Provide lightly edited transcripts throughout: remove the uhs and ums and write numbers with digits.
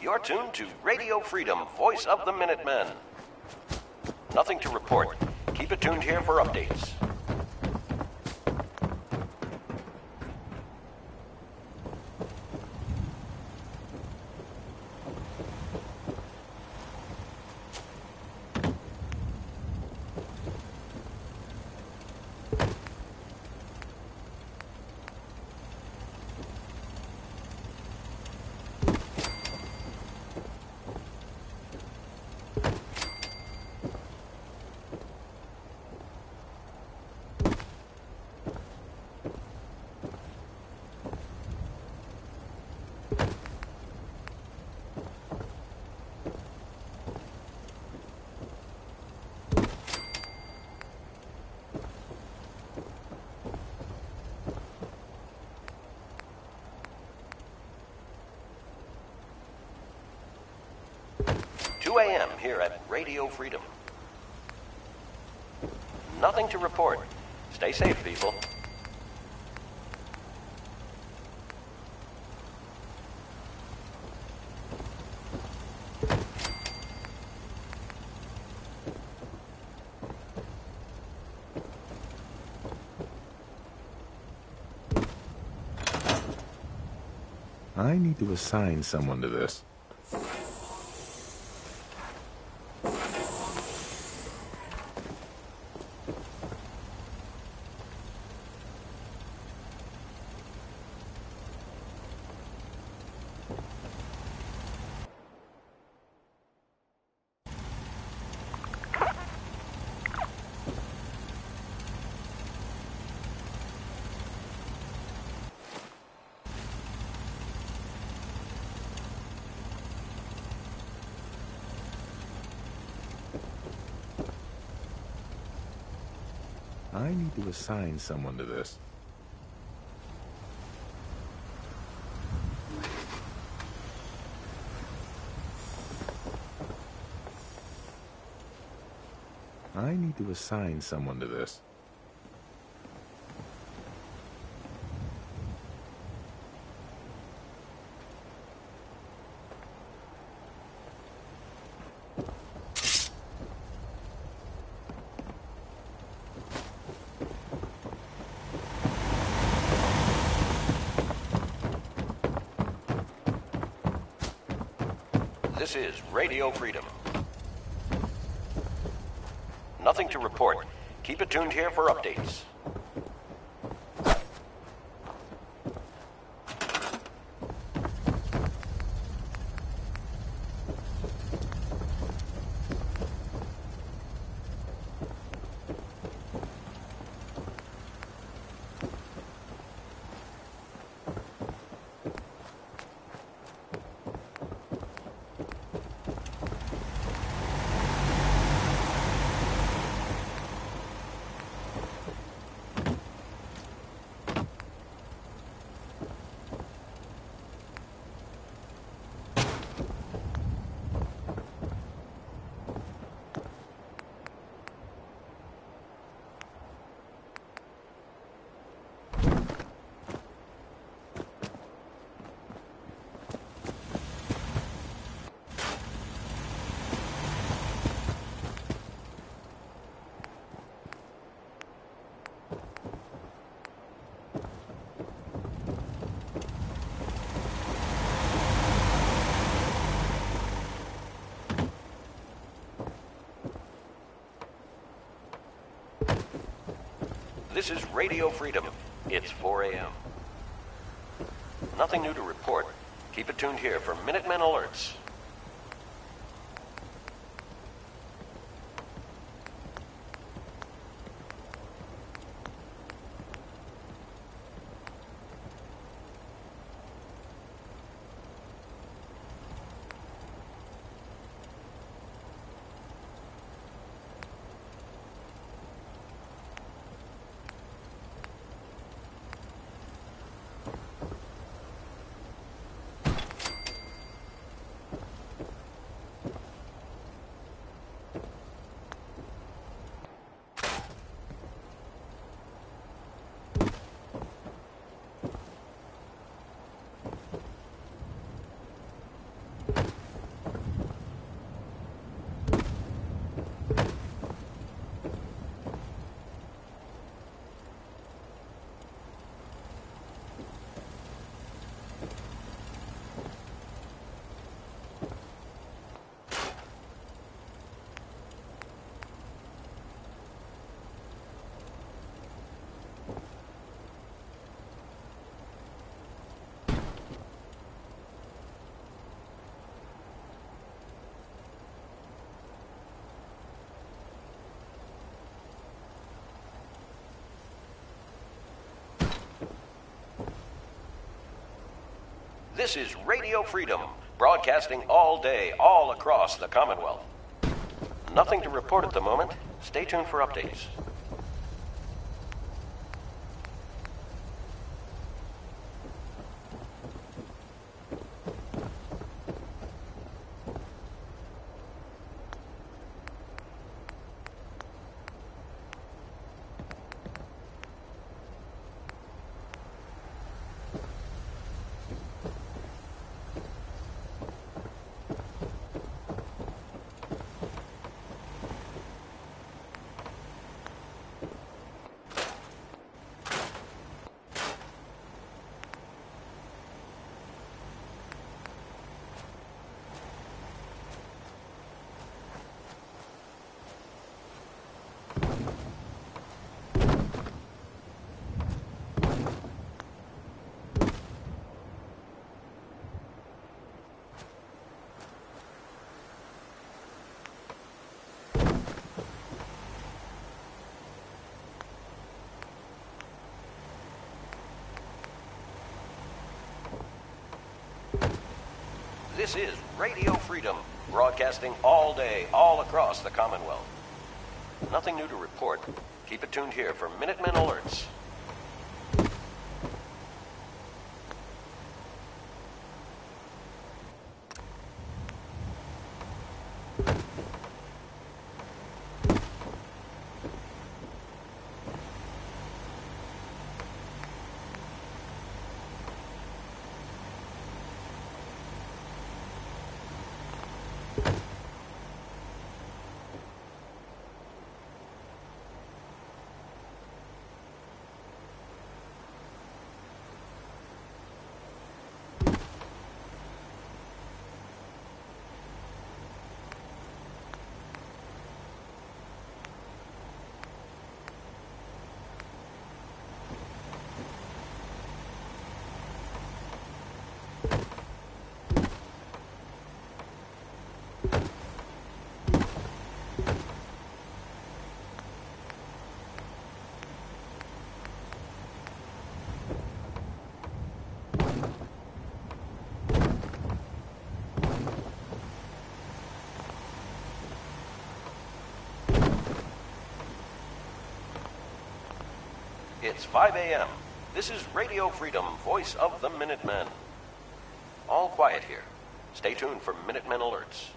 You're tuned to Radio Freedom, voice of the Minutemen. Nothing to report. Keep it tuned here for updates. A.m. here at Radio Freedom. Nothing to report. Stay safe, people. I need to assign someone to this. I need to assign someone to this. I need to assign someone to this. This is Radio Freedom. Nothing to report. Keep it tuned here for updates. This is Radio Freedom. It's 4 a.m. Nothing new to report. Keep it tuned here for Minutemen alerts. This is Radio Freedom, broadcasting all day, all across the Commonwealth. Nothing to report at the moment. Stay tuned for updates. This is Radio Freedom, broadcasting all day, all across the Commonwealth. Nothing new to report. Keep it tuned here for Minutemen alerts. It's 5 a.m. This is Radio Freedom, voice of the Minutemen. All quiet here. Stay tuned for Minutemen alerts.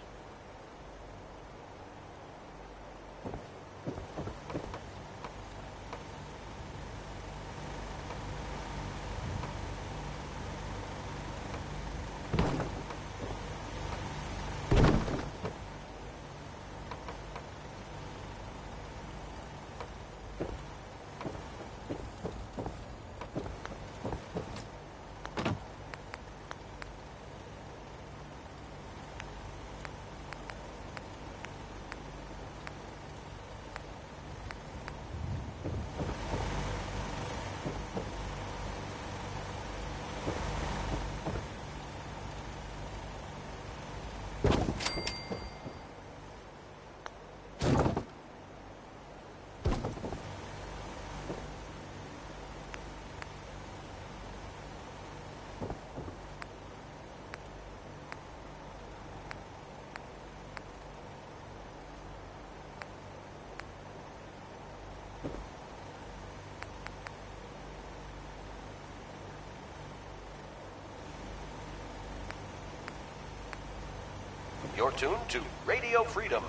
You're tuned to Radio Freedom.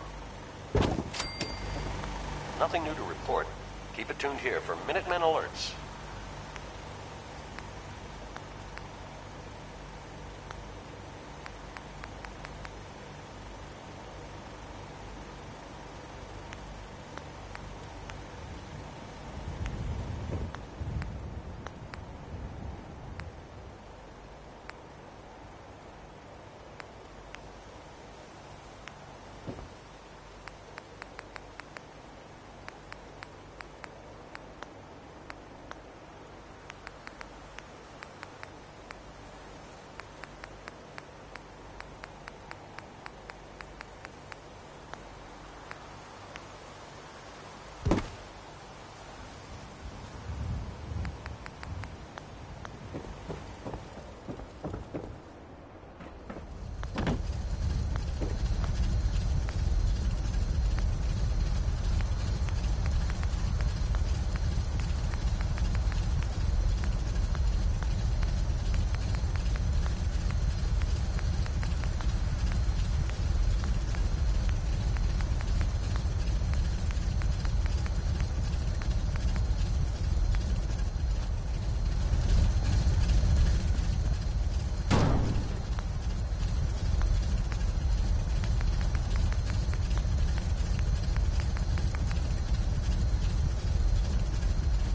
Nothing new to report. Keep it tuned here for Minutemen alerts.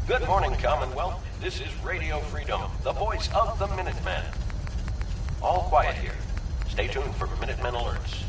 Good morning, Commonwealth. This is Radio Freedom, the voice of the Minutemen. All quiet here. Stay tuned for Minutemen alerts.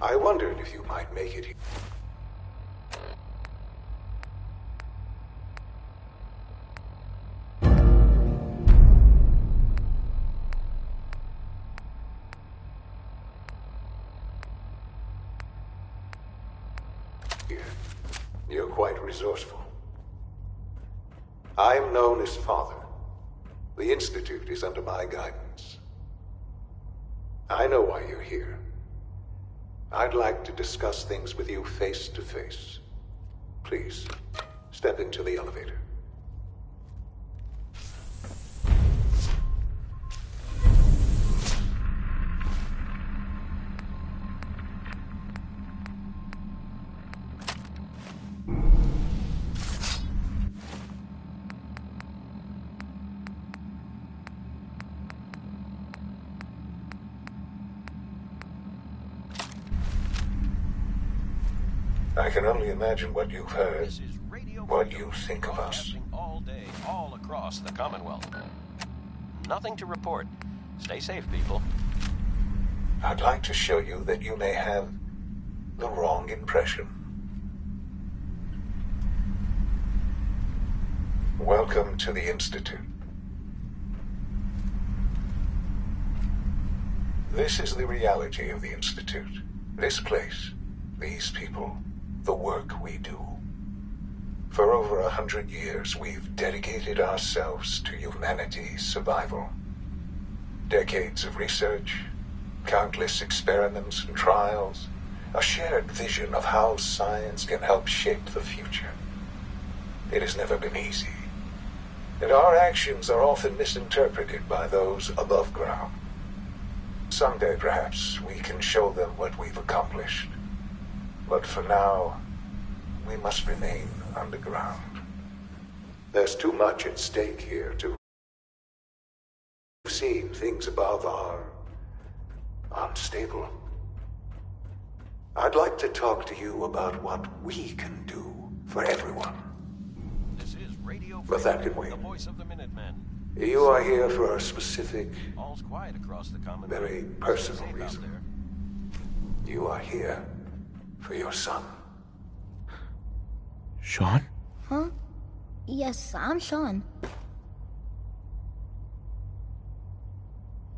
I wondered if you might make it. You're quite resourceful. I'm known as Father. The Institute is under my guidance. I know why you're here. I'd like to discuss things with you face to face. Please, step into the elevator. I can only imagine what you've heard, what you think of us. All day, all across the Commonwealth. Nothing to report. Stay safe, people. I'd like to show you that you may have the wrong impression. Welcome to the Institute. This is the reality of the Institute. This place, these people, the work we do. For over 100 years, we've dedicated ourselves to humanity's survival. Decades of research, countless experiments and trials, a shared vision of how science can help shape the future. It has never been easy, and our actions are often misinterpreted by those above ground. Someday, perhaps, we can show them what we've accomplished. But for now, we must remain underground. There's too much at stake here to... We've seen things above are unstable. I'd like to talk to you about what we can do for everyone. This is Radio But that can wait. the voice of the Minutemen. You are here for a specific, All's quiet across the Commonwealth. very personal Stay safe out reason. there. You are here for your son. Sean? Huh? Yes, I'm Sean.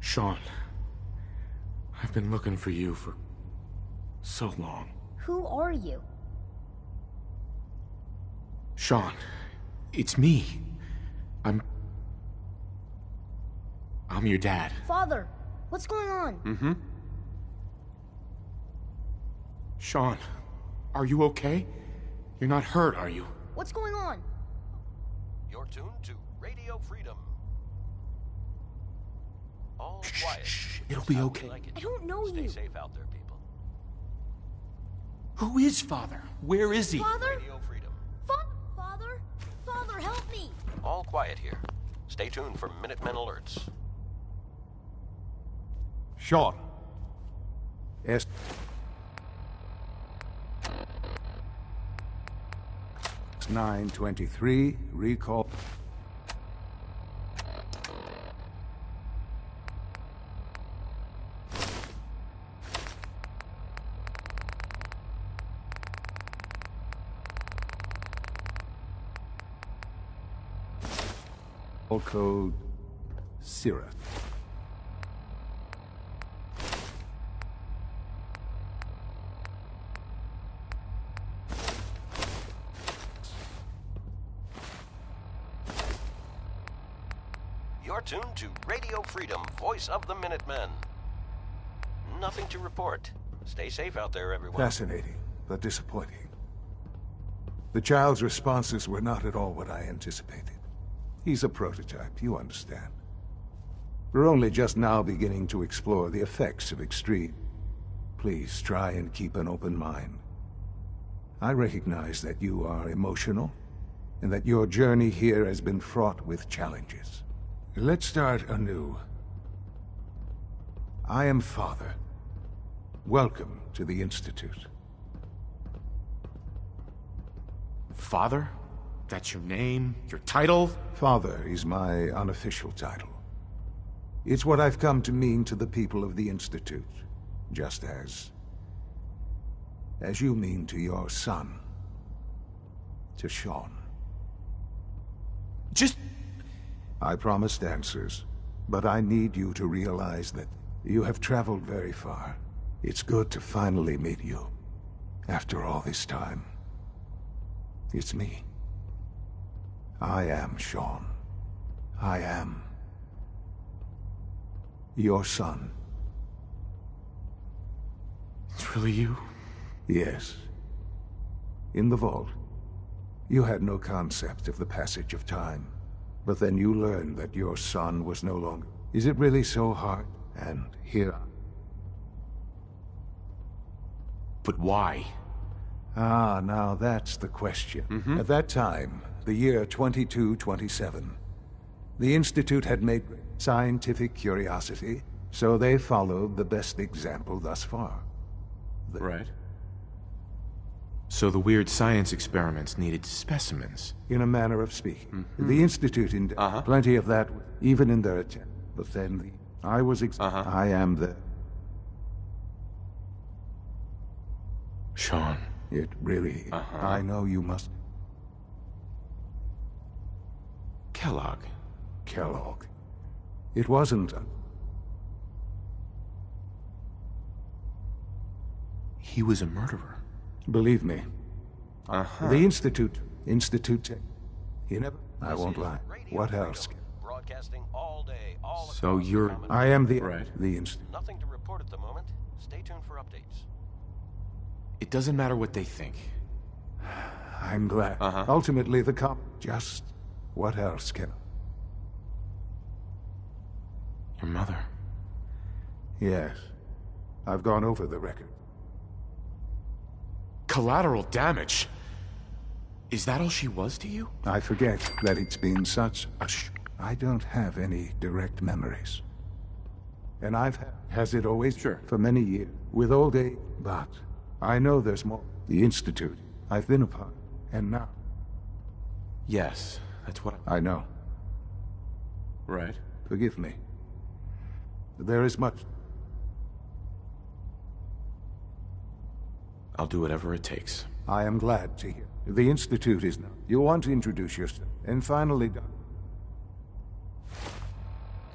Sean. I've been looking for you for so long. Who are you? Sean, it's me. I'm your dad. Father, what's going on? Sean, are you okay? You're not hurt, are you? What's going on? You're tuned to Radio Freedom. All quiet. Shh, Just it'll be how we okay. like it. I don't know Stay you. safe out there, people. Who is Father? Where is he? Father? Radio Freedom. Father? Father, help me! All quiet here. Stay tuned for Minutemen alerts. Sean. S. S923, recall. Code Syrah. You're tuned to Radio Freedom, voice of the Minutemen. Nothing to report. Stay safe out there, everyone. Fascinating, but disappointing. The child's responses were not at all what I anticipated. He's a prototype, you understand. We're only just now beginning to explore the effects of extreme. Please try and keep an open mind. I recognize that you are emotional, and that your journey here has been fraught with challenges. Let's start anew. I am Father. Welcome to the Institute. Father? That's your name? Your title? Father is my unofficial title. It's what I've come to mean to the people of the Institute, just as you mean to your son, to Sean. Just... I promised answers, but I need you to realize that you have traveled very far. It's good to finally meet you, after all this time. It's me. I am Sean. I am your son. It's really you? Yes. In the vault, you had no concept of the passage of time. But then you learned that your son was no longer... Is it really so hard? And here... But why? Ah, now that's the question. At that time, the year 2227, the Institute had made scientific curiosity, so they followed the best example thus far. Right. So the weird science experiments needed specimens. In a manner of speaking. The Institute in plenty of that, even in their attempt. But then I was I am the... Sean. It really... I know you must... Kellogg. Kellogg. It wasn't... He was a murderer. Believe me. The Institute... You never... I won't lie. Radio What Freedom, else? Broadcasting all day, all So across the you're... Commonwealth. I am the... Right. The Institute. Nothing to report at the moment. Stay tuned for updates. It doesn't matter what they think. I'm glad. Ultimately, the Just... What else can... Your mother. Yes. I've gone over the record. Collateral damage? Is that all she was to you? I forget that it's been such a I don't have any direct memories. And has it always? Sure. For many years. With old age. But I know there's more. The Institute. I've been a part. And now. Yes, that's what I know. Right. Forgive me. There is much. I'll do whatever it takes. I am glad to hear. The Institute is now. You want to introduce yourself. And finally done.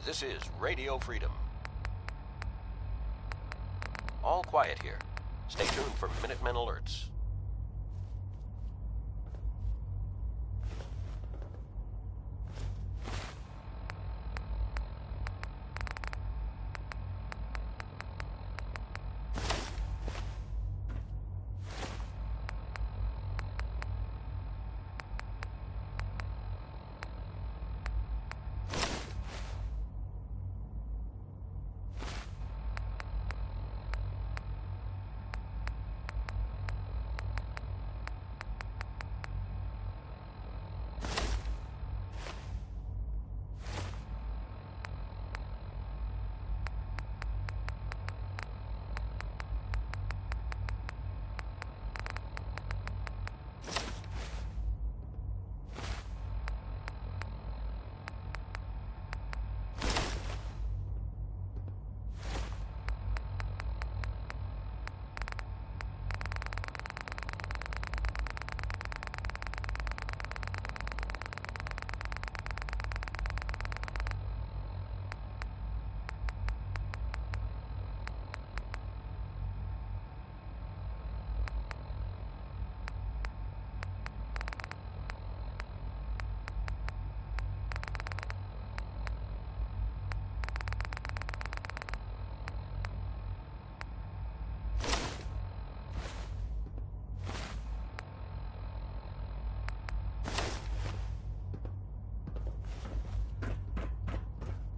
This is Radio Freedom. All quiet here. Stay tuned for Minutemen alerts.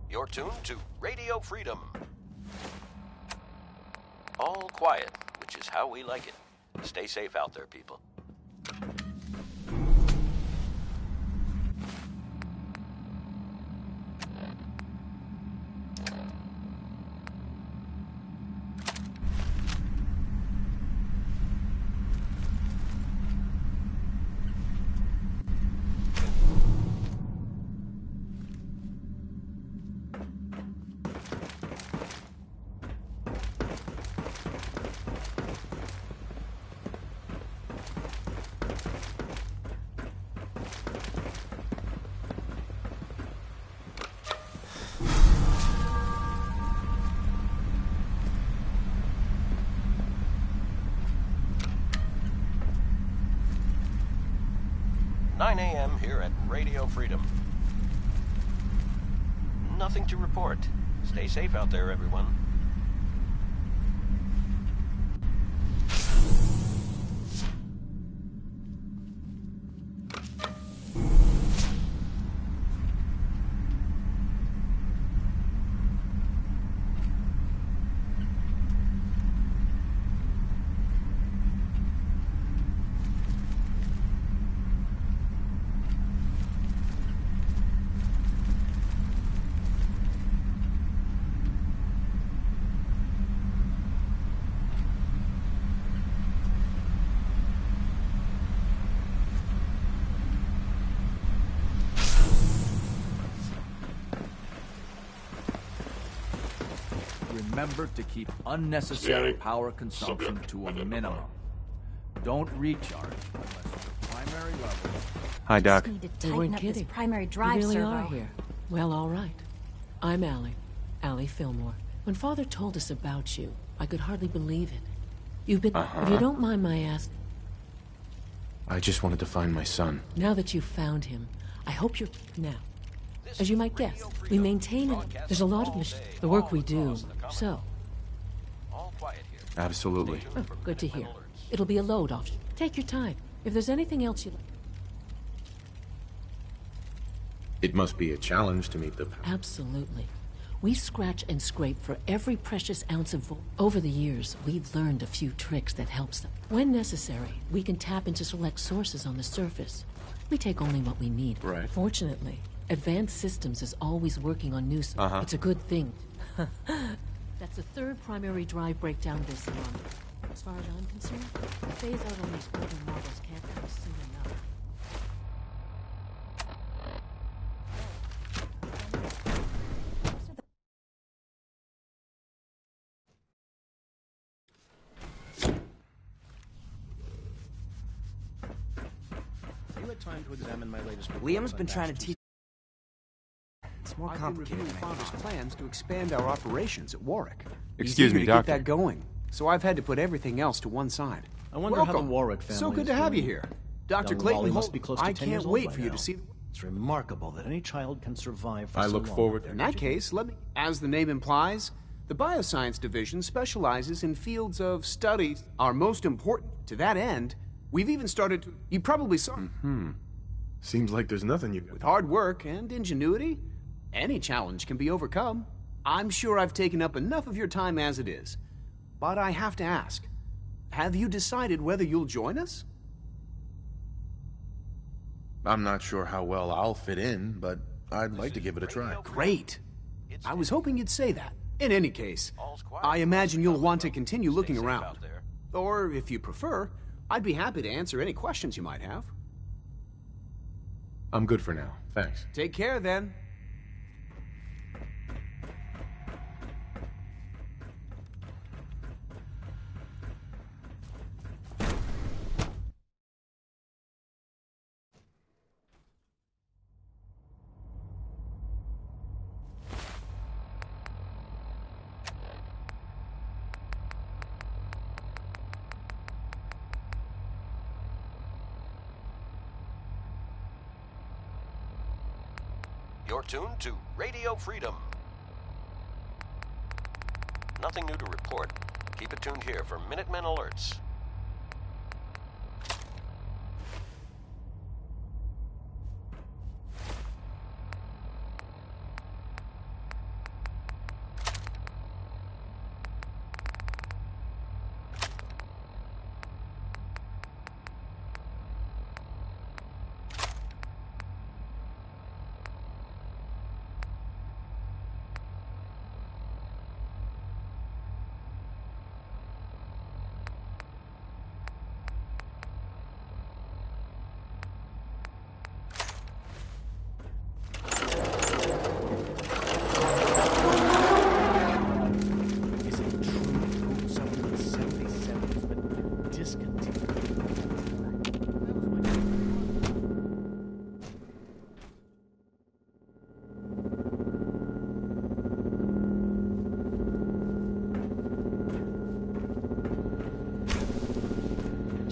You're tuned to Radio Freedom. All quiet, which is how we like it. Stay safe out there, people. A.m. here at Radio Freedom. Nothing to report. Stay safe out there, everyone. Remember to keep unnecessary power consumption to a minimum. Don't recharge unless your primary level. Hi, Doc. Need to They tighten weren't up this kidding. primary You drive really servo. are here. Well, all right. I'm Allie Fillmore. When Father told us about you, I could hardly believe it. You've been... If you don't mind my asking, I just wanted to find my son. now that you've found him, I hope you're... Now, as you might guess, we maintain it. There's a lot of the work we do, so... All quiet here. Absolutely. Oh, good to hear. It'll be a load off. Take your time. If there's anything else you'd like... It must be a challenge to meet the... Absolutely. We scratch and scrape for every precious ounce of Over the years, we've learned a few tricks that helps them. When necessary, we can tap into select sources on the surface. We take only what we need. Right. Fortunately, Advanced Systems is always working on new... It's a good thing. That's the third primary drive breakdown this month. As far as I'm concerned, the phase out on these older models can't come soon enough. You had time to examine my latest report Liam's on been trying to Baxter's- teach. It's more I've been complicated reviewing than I Father's thought. plans to expand our operations at Warwick. Excuse He's eager me, to Doctor. get that going, so I've had to put everything else to one side. I wonder how Welcome. the Warwick family So good is to have you doing. here. Dr. Young Clayton Wally must Holt, be close to I 10 years can't old wait by for you now. to see... It's remarkable that any child can survive for I so look long. forward- In that case, let me... As the name implies, the Bioscience Division specializes in fields of study are most important. To that end, we've even started to... You probably saw... Seems like there's nothing you... With hard work and ingenuity, any challenge can be overcome. I'm sure I've taken up enough of your time as it is. But I have to ask, have you decided whether you'll join us? I'm not sure how well I'll fit in, but I'd like to give it a try. Great. I was hoping you'd say that. In any case, I imagine you'll want to continue looking Stay safe around. out there. Or, if you prefer, I'd be happy to answer any questions you might have. I'm good for now. Thanks. Take care, then. You're tuned to Radio Freedom. Nothing new to report. Keep it tuned here for Minutemen alerts.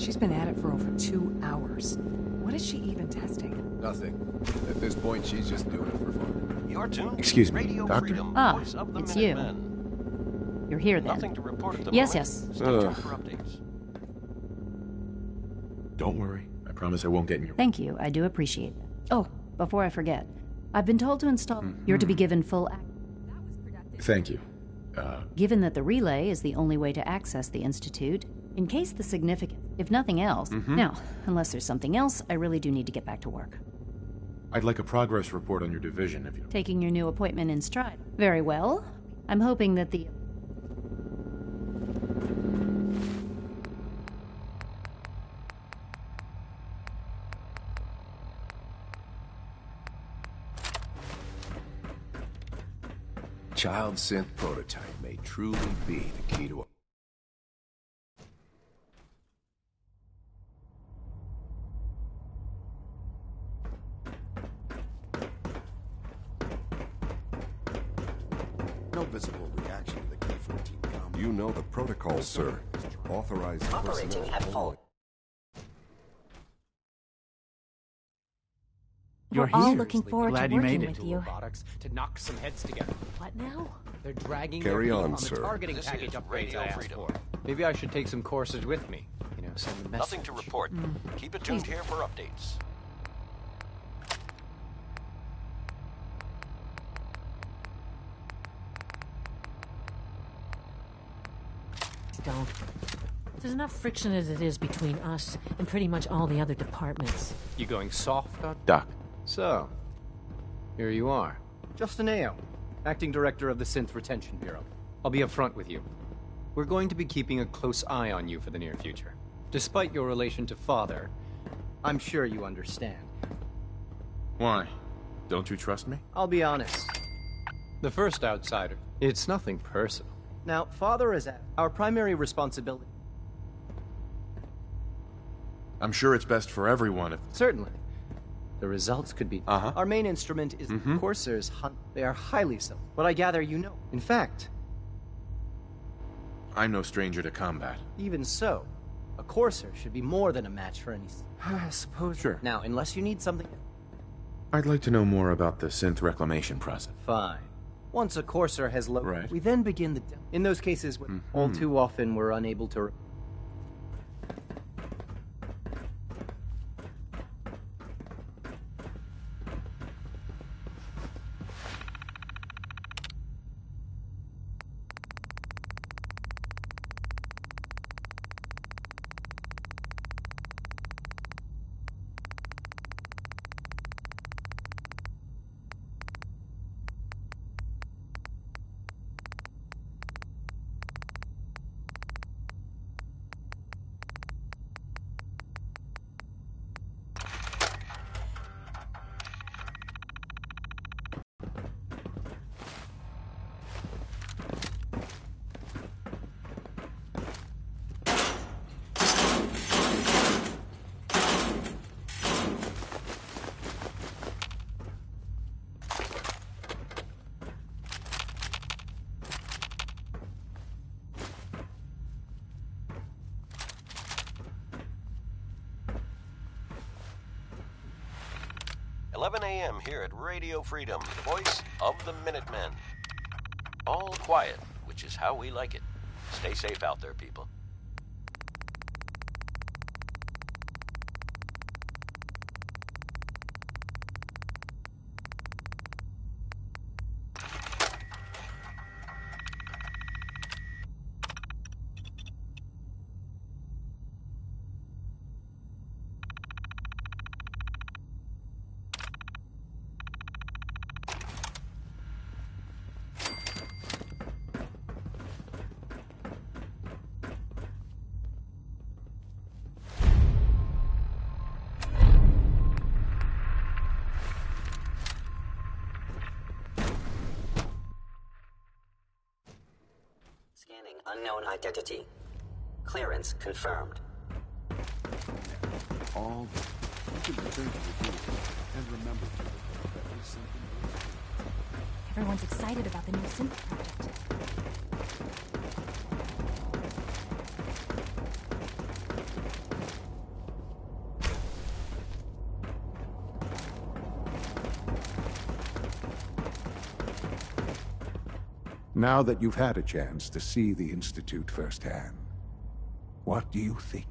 She's been at it for over 2 hours. What is she even testing? Nothing. At this point, she's just doing it for fun. You're tuned. Excuse me, Radio Doctor? Freedom, Ah, voice of the it's you. Minutemen. You're here then. Nothing to report at the Yes, moment. yes. Stay tuned for updates. Don't worry. I promise I won't get in your... Thank you. I do appreciate that. Oh, before I forget, I've been told to install... You're to be given full access. Thank you. Given that the relay is the only way to access the Institute, in case the significant... If nothing else... Now, unless there's something else, I really do need to get back to work. I'd like a progress report on your division, if you... Taking your new appointment in stride. Very well. I'm hoping that the... Child synth prototype may truly be the key to... No visible reaction to the K-14 combo. You know the protocol, sir. Authorized Operating at full. We're all looking forward to working with you. Robotics to knock some heads together. What now? They're dragging Carry their feet on, the sir. targeting This package is upgrades Radio I asked Freedom. for. Maybe I should take some courses with me. You know, send the message. Nothing to report. Keep it tuned here for updates. Don't. There's enough friction as it is between us and pretty much all the other departments. You going soft, Doc? Doc. So, here you are. Justin Ao, Acting Director of the Synth Retention Bureau. I'll be upfront with you. We're going to be keeping a close eye on you for the near future. Despite your relation to Father, I'm sure you understand. Why? Don't you trust me? I'll be honest. The first outsider. It's nothing personal. Now, Father is our primary responsibility. I'm sure it's best for everyone if... Certainly. The results could be... Our main instrument is Corsairs Hunt. They are highly so. But I gather you know. In fact... I'm no stranger to combat. Even so, a Corsair should be more than a match for any... I suppose... Sure. Now, unless you need something... I'd like to know more about the synth reclamation process. Fine. Once a Corsair has Right. we then begin the... In those cases, all too often we're unable to... $11 a.m. here at Radio Freedom, voice of the Minutemen. All quiet, which is how we like it. Stay safe out there, people. Scanning unknown identity. Clearance confirmed. All you can return to the duty and remember that is something. Everyone's excited about the new synth project. Now that you've had a chance to see the Institute firsthand, what do you think?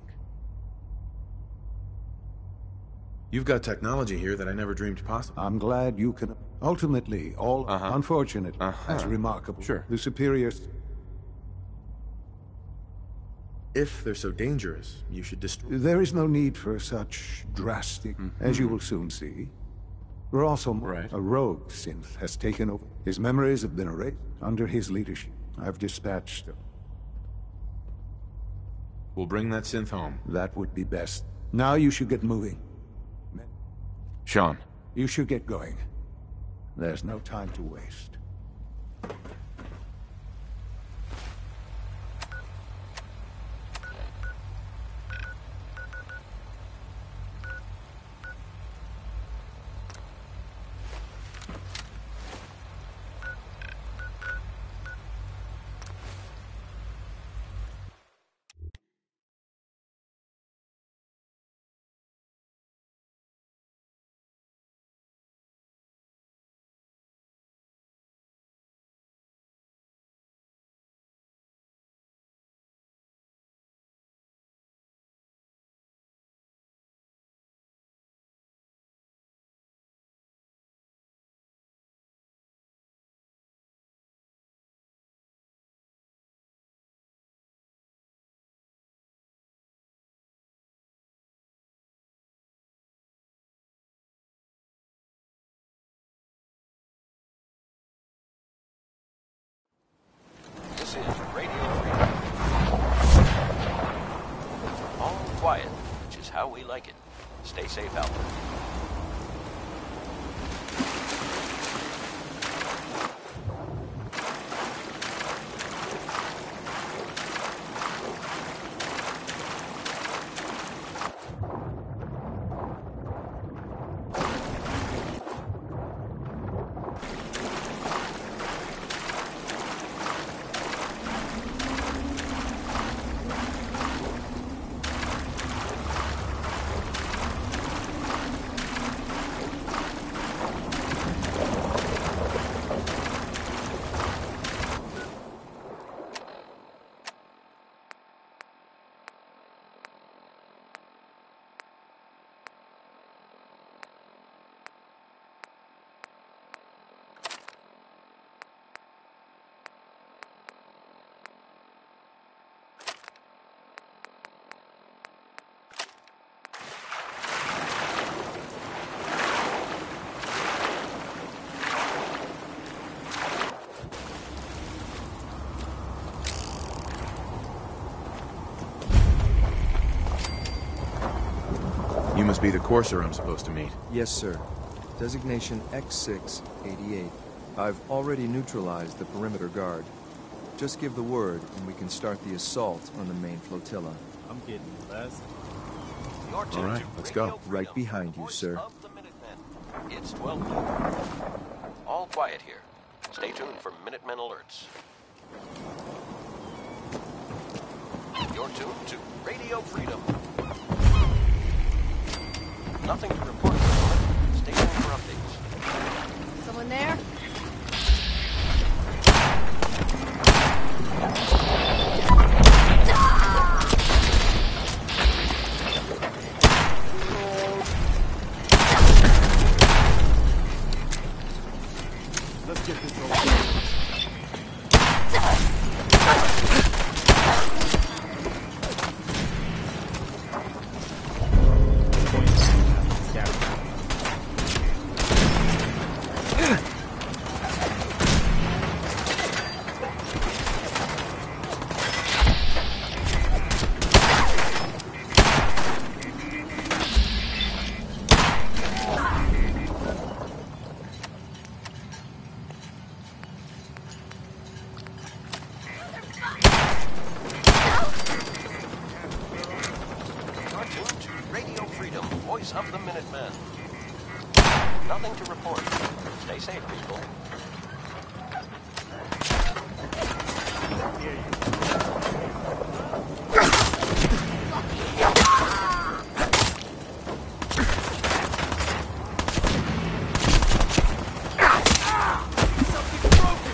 You've got technology here that I never dreamed possible. I'm glad you can... Ultimately, all unfortunate, as remarkable. Sure. The superiors... If they're so dangerous, you should destroy... There is no need for such drastic, as you will soon see. We're also... A rogue synth has taken over. His memories have been erased under his leadership. I've dispatched them. We'll bring that synth home. That would be best. Now you should get moving. Sean. You should get going. There's no time to waste. This is Radio Freedom. All quiet, which is how we like it. Stay safe out there. You must be the courser I'm supposed to meet. Yes, sir. Designation X688. I've already neutralized the perimeter guard. Just give the word, and we can start the assault on the main flotilla. I'm getting less. All right, let's go. Right behind you, sir. It's 12 noon. All quiet here. Stay tuned for Minutemen alerts. You're tuned to Radio Freedom. Nothing to report at the moment. Stay tuned for updates. Someone there? Let's get this over. Voice of the Minutemen. Nothing to report. Stay safe, people. Something's broken!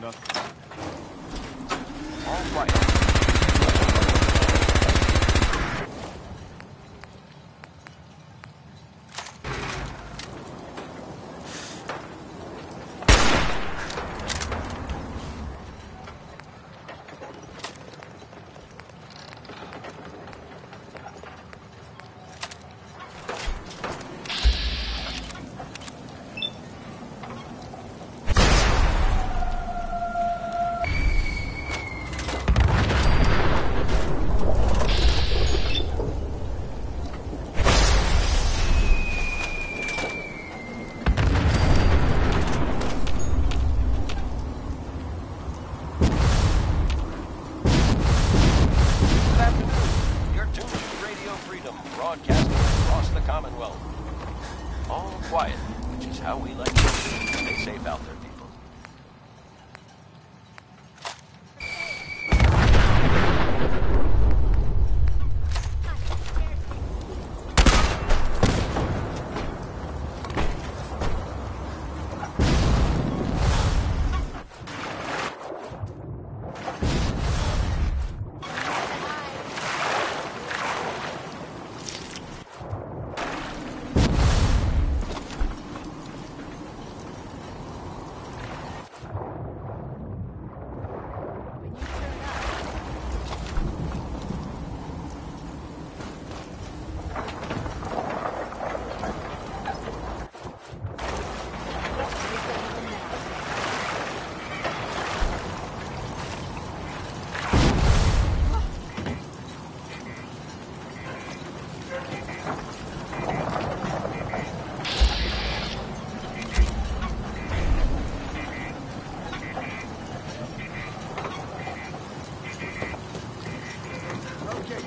Nothing. All quiet. Broadcasting across the Commonwealth. All quiet, which is how we like it. Stay safe out there, people.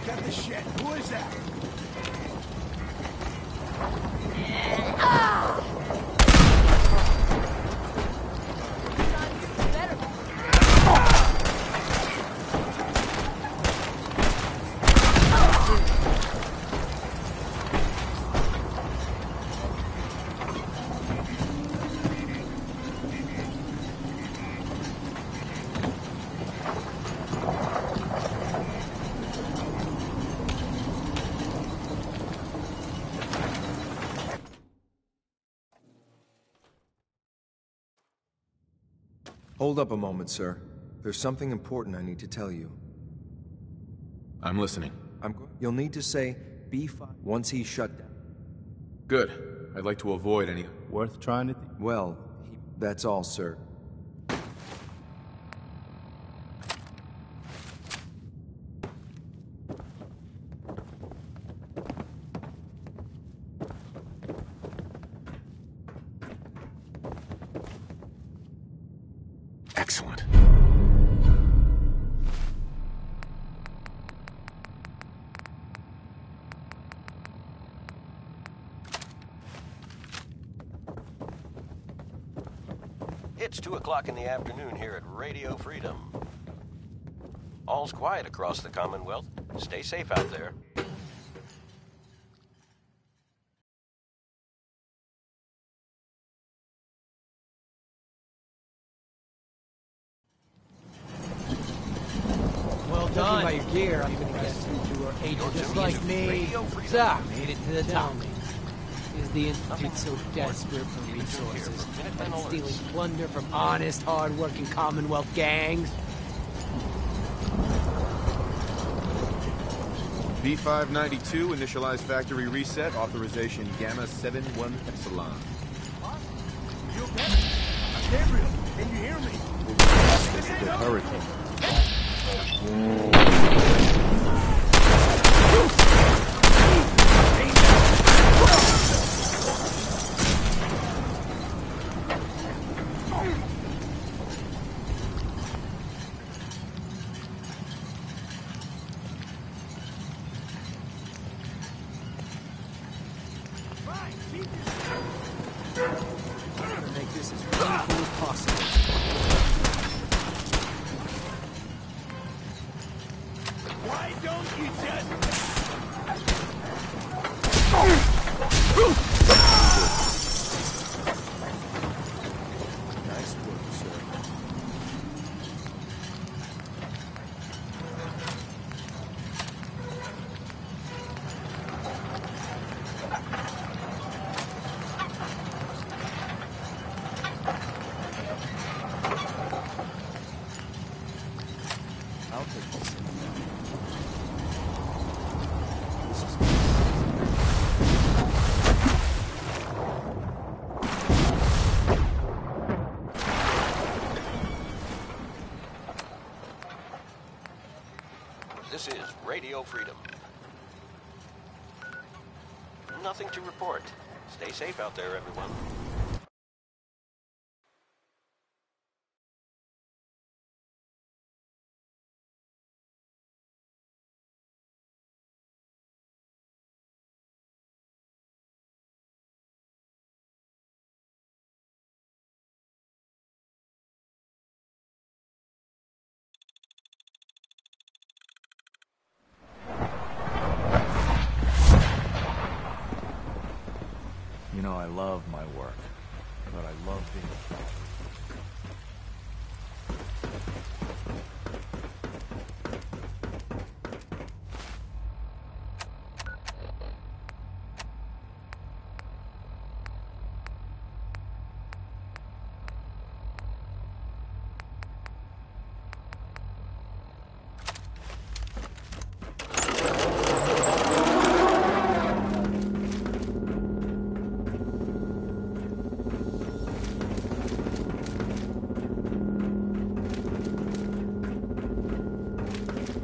Get the shit. Who is that? Hold up a moment, sir. There's something important I need to tell you. I'm listening. You'll need to say B5 once he's shut down. Good. I'd like to avoid any... Worth trying to... Well, that's all, sir. Excellent. It's 2 o'clock in the afternoon here at Radio Freedom. All's quiet across the Commonwealth. Stay safe out there. Well done. By your gear, I'm Even against you were agents just tuned like into me. Radio Freedom. So, made it to the top. Is the Institute so desperate for Keep it tuned here resources for Minutemen that it's Alerts. stealing plunder from honest, hard-working Commonwealth gangs? B592, initialize factory reset, authorization Gamma 71 Epsilon. You okay? Gabriel, can you hear me? The hurricane. Make this as painful as possible. Why don't you just... Nice work, sir. take pulse signal. This is Radio Freedom. Nothing to report. Stay safe out there, everyone. You know, I love my work, but I love being a father.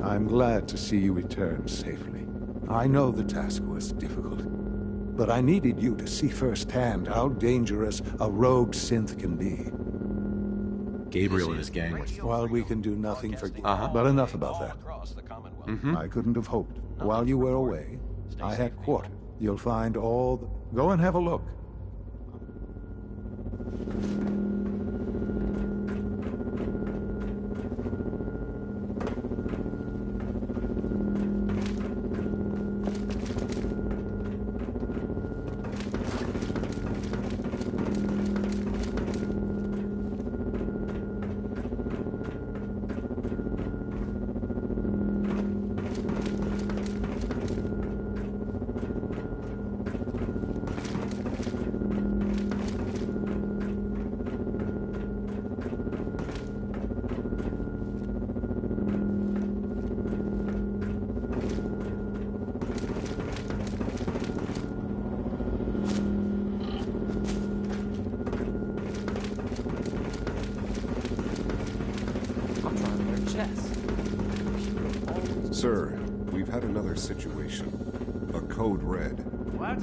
I'm glad to see you return safely. I know the task was difficult, but I needed you to see firsthand how dangerous a rogue synth can be. Gabriel and his gang were... While we can do nothing for... But enough about that. I couldn't have hoped. While you were away, I had quarters. You'll find all the... Go and have a look. Sir, we've had another situation. A code red. What?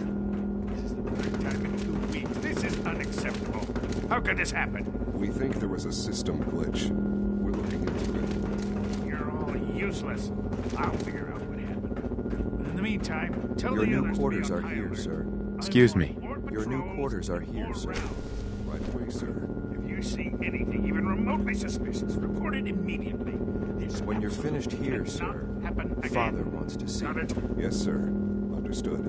This is the third time in 2 weeks. This is unacceptable. How could this happen? We think there was a system glitch. We're looking into it. You're all useless. I'll figure out what happened. But in the meantime, tell Your the new others quarters to be are on here, high alert. sir. Excuse me. Your new quarters are here, sir. Right away, sir. If you see anything even remotely suspicious, report it immediately. This When you're finished here, cannot sir, happen again. Father wants to see Got you. it? Yes, sir. Understood.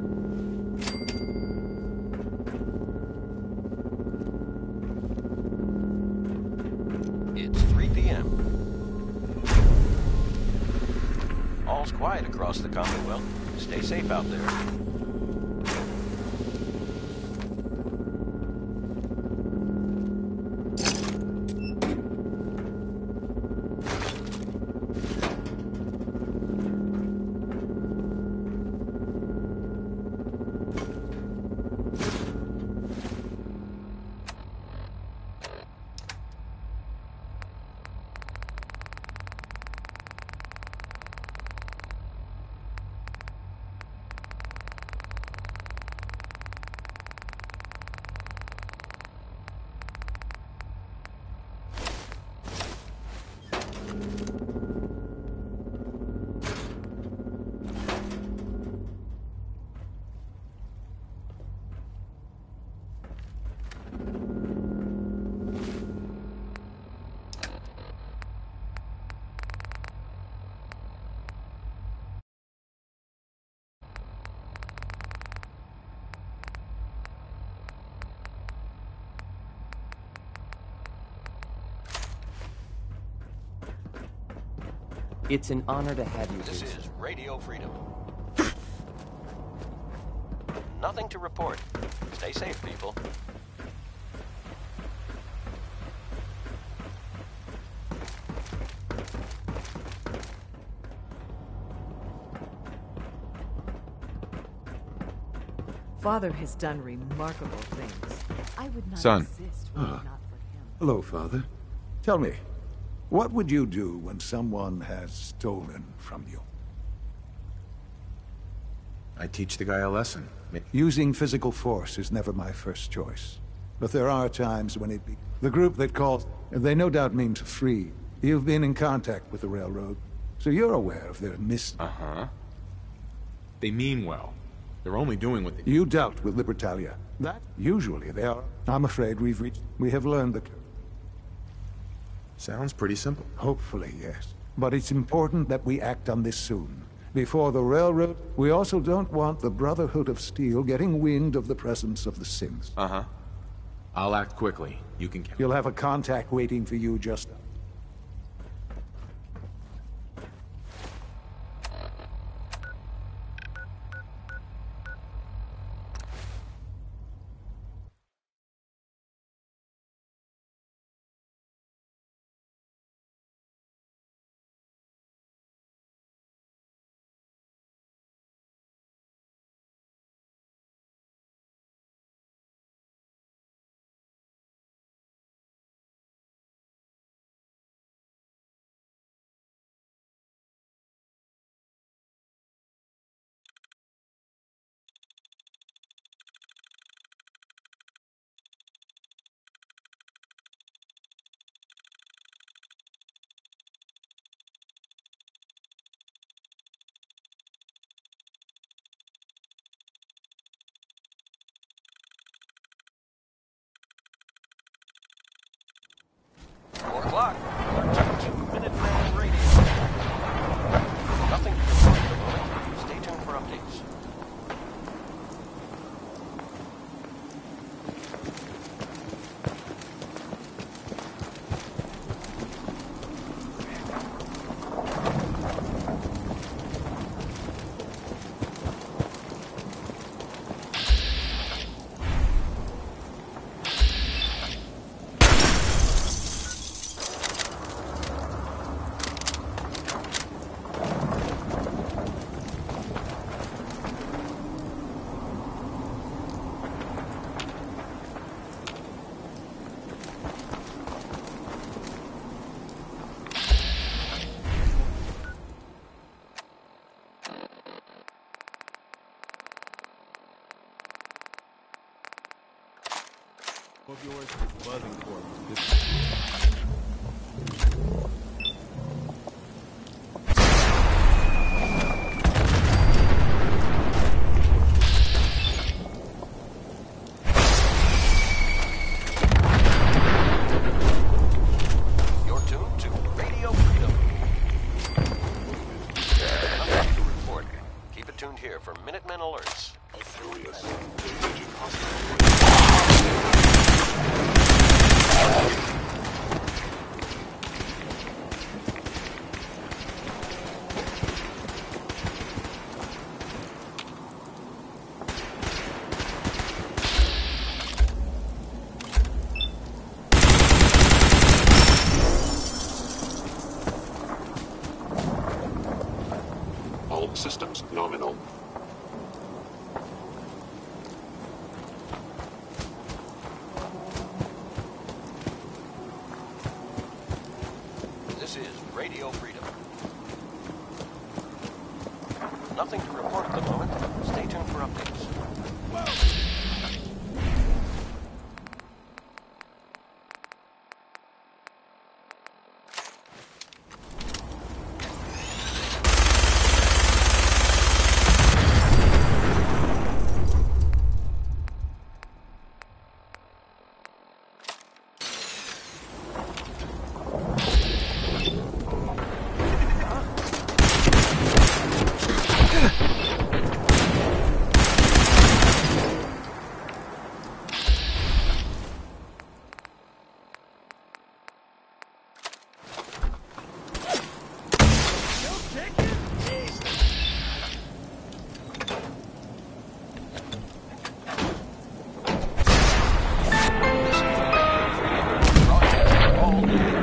It's 3 p.m. All's quiet across the Commonwealth. Stay safe out there. It's an honor to have you This here. is Radio Freedom. Nothing to report. Stay safe, people. Father has done remarkable things. I would not Son. exist were it not for him. Hello, Father. Tell me, what would you do when someone has stolen from you? I teach the guy a lesson. Using physical force is never my first choice. But there are times when it be... The group that calls... They no doubt mean to free. You've been in contact with the railroad, so you're aware of their Uh-huh. They mean well. They're only doing what they... You dealt with Libertalia. That, usually, they are... I'm afraid we have learned the... Sounds pretty simple. Hopefully, yes. But it's important that we act on this soon. Before the railroad, we also don't want the Brotherhood of Steel getting wind of the presence of the Synths. Uh-huh. I'll act quickly. You can... You'll have a contact waiting for you just... O'clock. Minuteman Radio. Nothing to report at the moment. Stay tuned for updates. Of yours is buzzing for this. You're tuned to Radio Freedom. Nothing to report. Keep it tuned here for Minutemen alerts. A furious engaging hostile. All systems nominal. This is Radio Freedom. Nothing to report at the moment. Stay tuned for updates.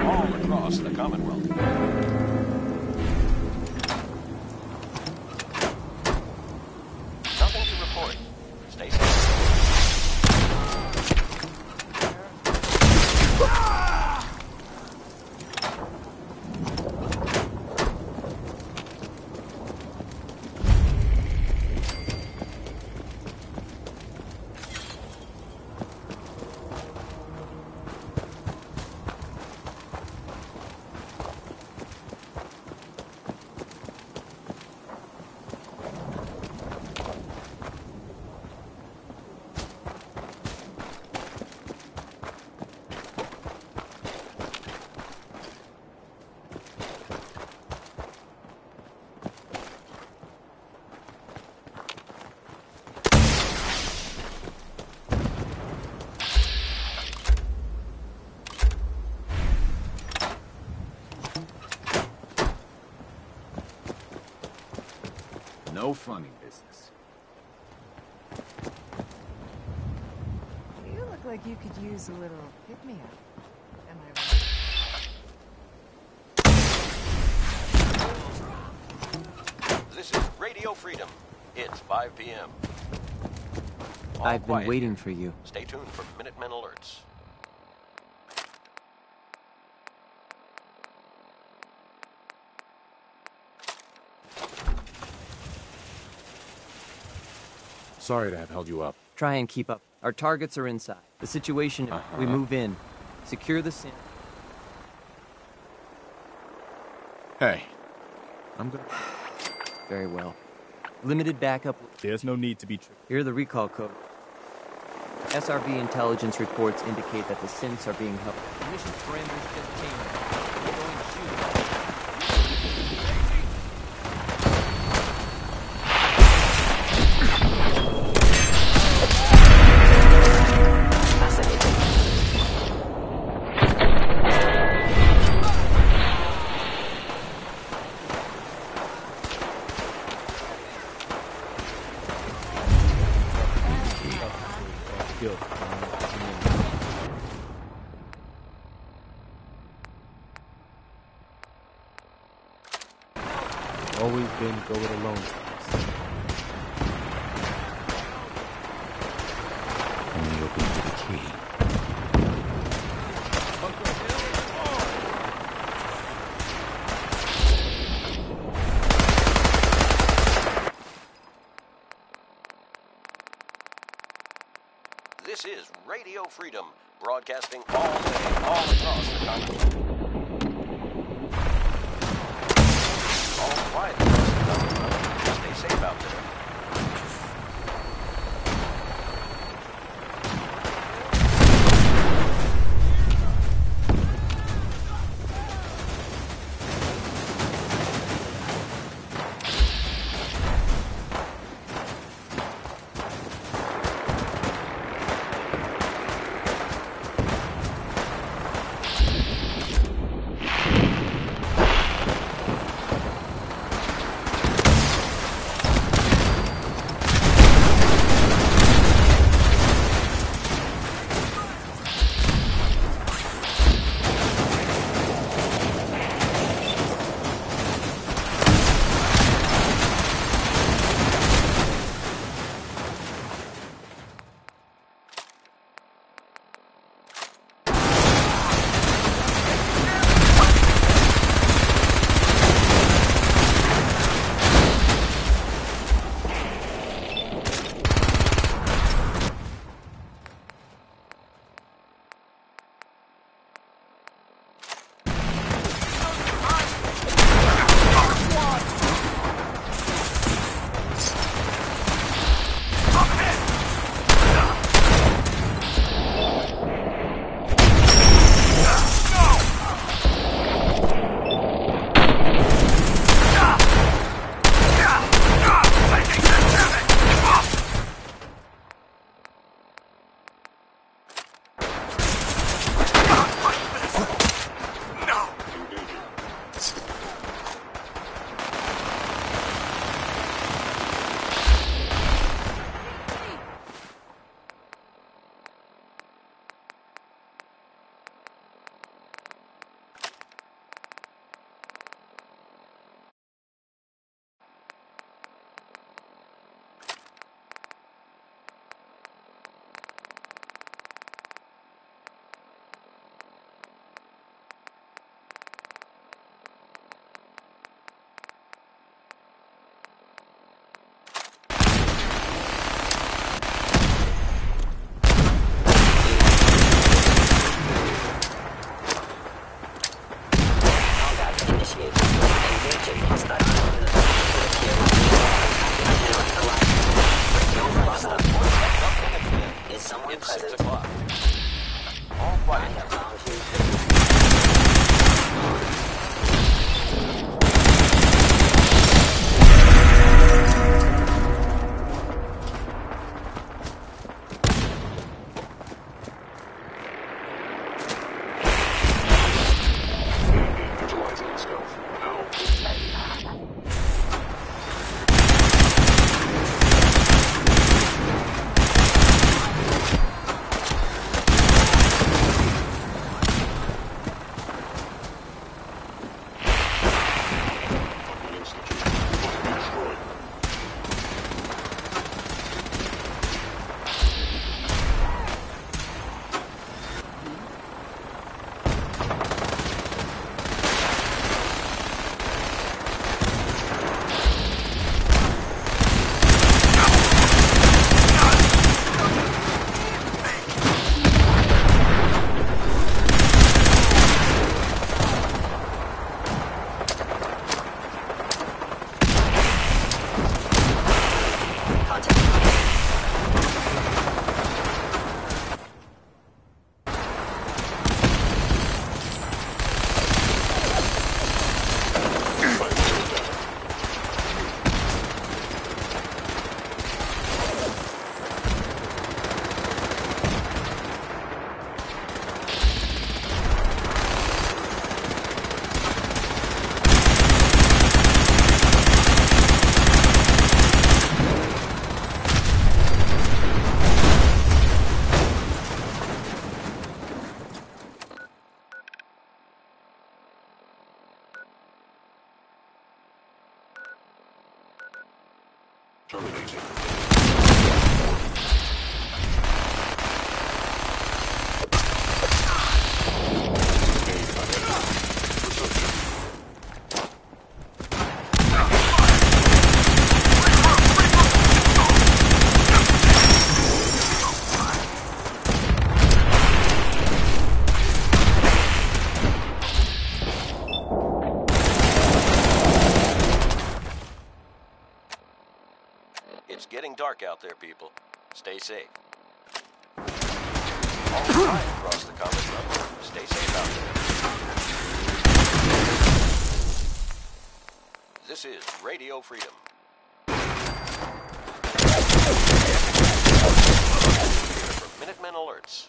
All across the Commonwealth. Nothing to report. Stay safe. No funny business. You look like you could use a little pick-me-up. Am I right? This is Radio Freedom. It's 5 p.m. All I've been quiet waiting here. for you. Stay tuned for Minutemen alerts. Sorry to have held you up. Try and keep up. Our targets are inside. The situation, we move in. Secure the synth. Hey, I'm good. Very well. Limited backup. There's no need to be Here are the recall codes. SRB intelligence reports indicate that the synths are being held. Mission parameters just changed. We're going to shoot. Always been go it alone. Only open to the key. This is Radio Freedom, broadcasting all day, all across the Commonwealth. All quiet across the Commonwealth. Stay safe out there. Terminating. It's getting dark out there, people. Stay safe. All quiet across the common road. Stay safe out there. This is Radio Freedom. Here for Minutemen Alerts.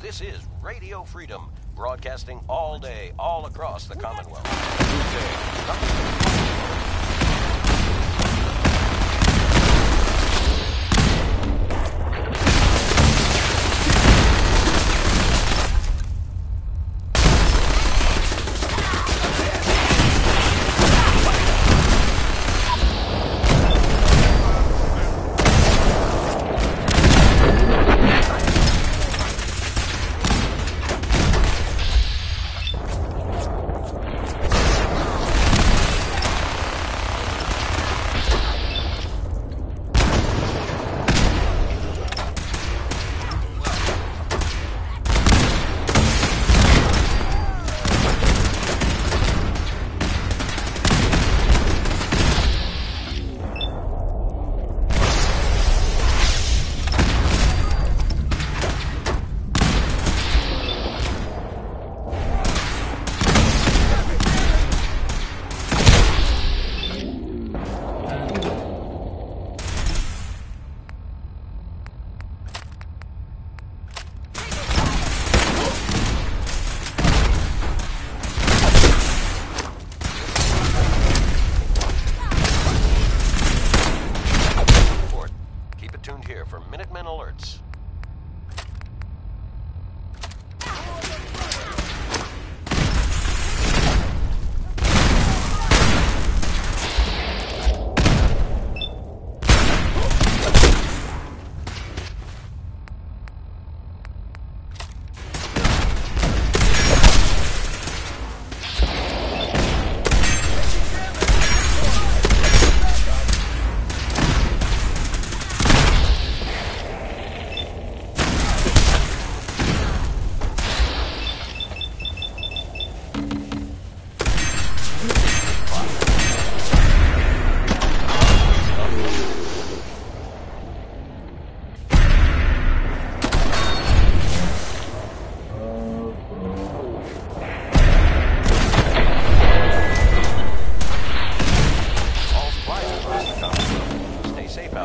This is Radio Freedom, broadcasting all day, all across the Commonwealth.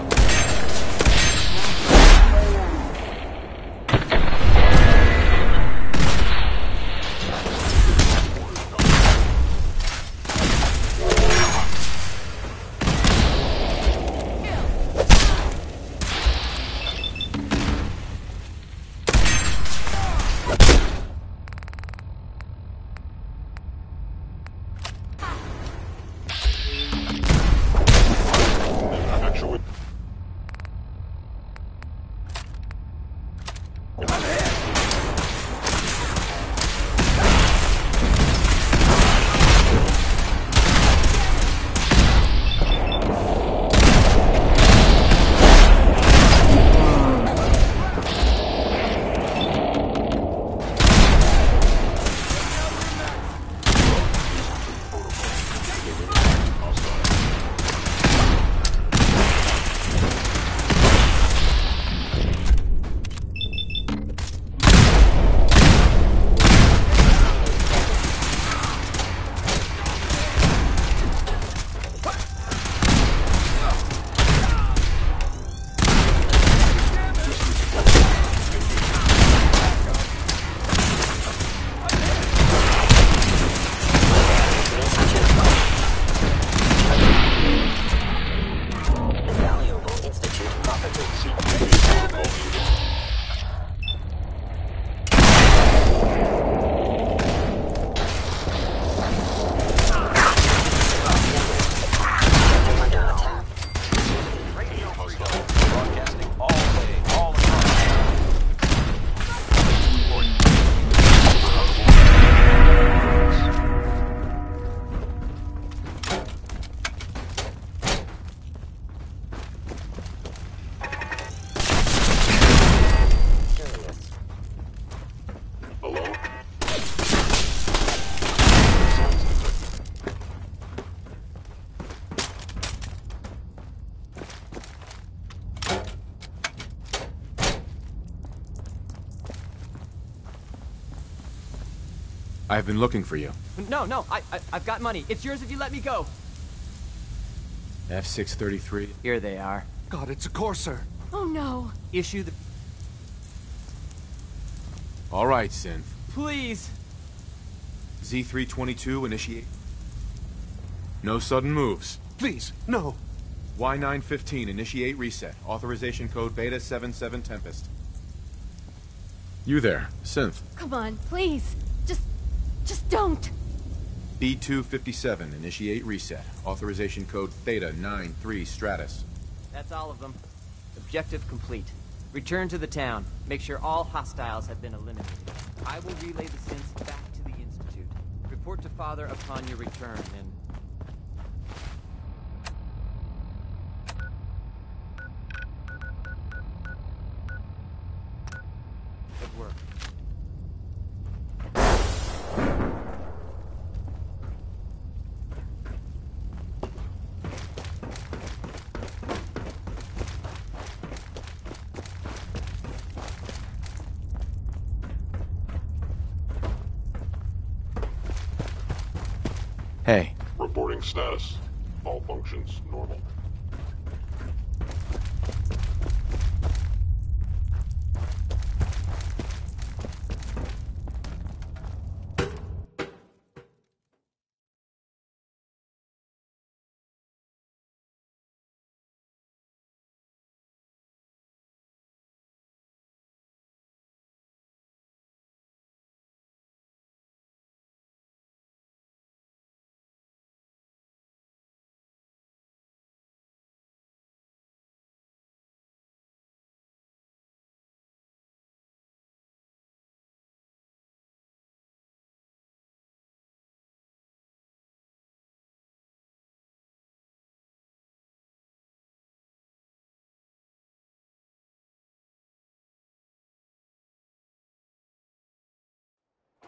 about. I've been looking for you. No, I've got money. It's yours if you let me go. F633. Here they are. God, it's a Corsair. Oh no. Issue the... All right, Synth. Please. Z322, initiate. No sudden moves. Please, no. Y915, initiate reset. Authorization code Beta 77 Tempest. You there, Synth. Come on, please. Just don't. B257, initiate reset. Authorization code Theta 93 Stratus. That's all of them. Objective complete. Return to the town. Make sure all hostiles have been eliminated. I will relay the synths back to the Institute. Report to Father upon your return, and... Good work. Hey. Reporting status. All functions normal.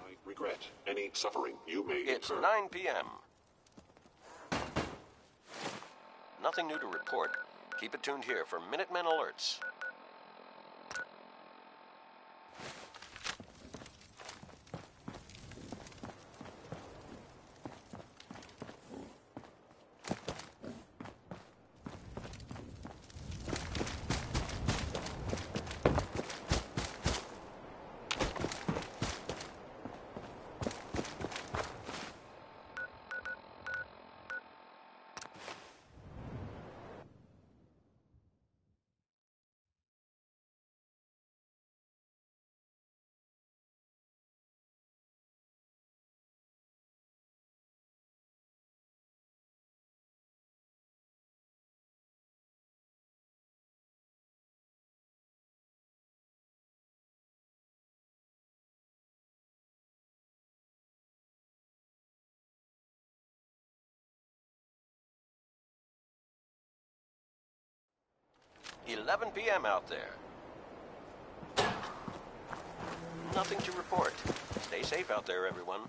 I regret any suffering you may It's incur. 9 p.m. Nothing new to report. Keep it tuned here for Minutemen alerts. 11 p.m. out there. Nothing to report. Stay safe out there, everyone.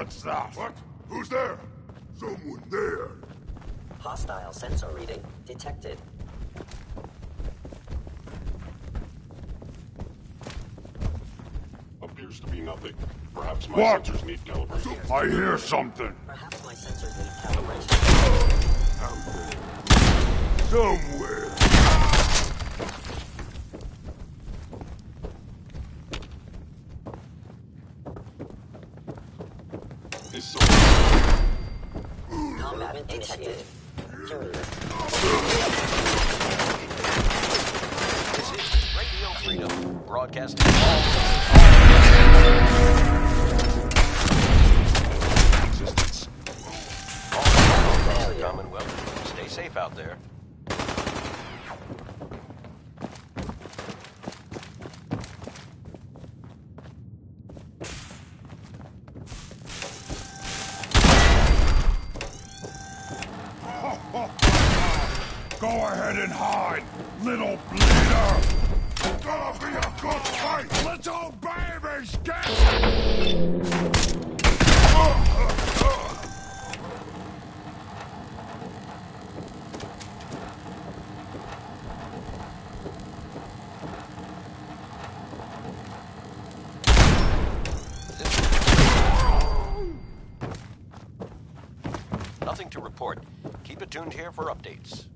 What's that? What? Who's there? Someone there. Hostile sensor reading detected. Appears to be nothing. Perhaps my What? sensors need calibration. I hear something. Perhaps my sensors need calibration. Somewhere. Combat detected. Curious. This is Radio Freedom, broadcasting all existence. All across the Commonwealth. Stay safe out there. Go ahead and hide, little bleeder! Gonna be a good fight! Little baby scat! Nothing to report. Keep it tuned here for updates.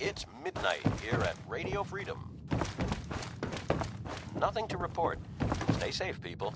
It's midnight here at Radio Freedom. Nothing to report. Stay safe, people.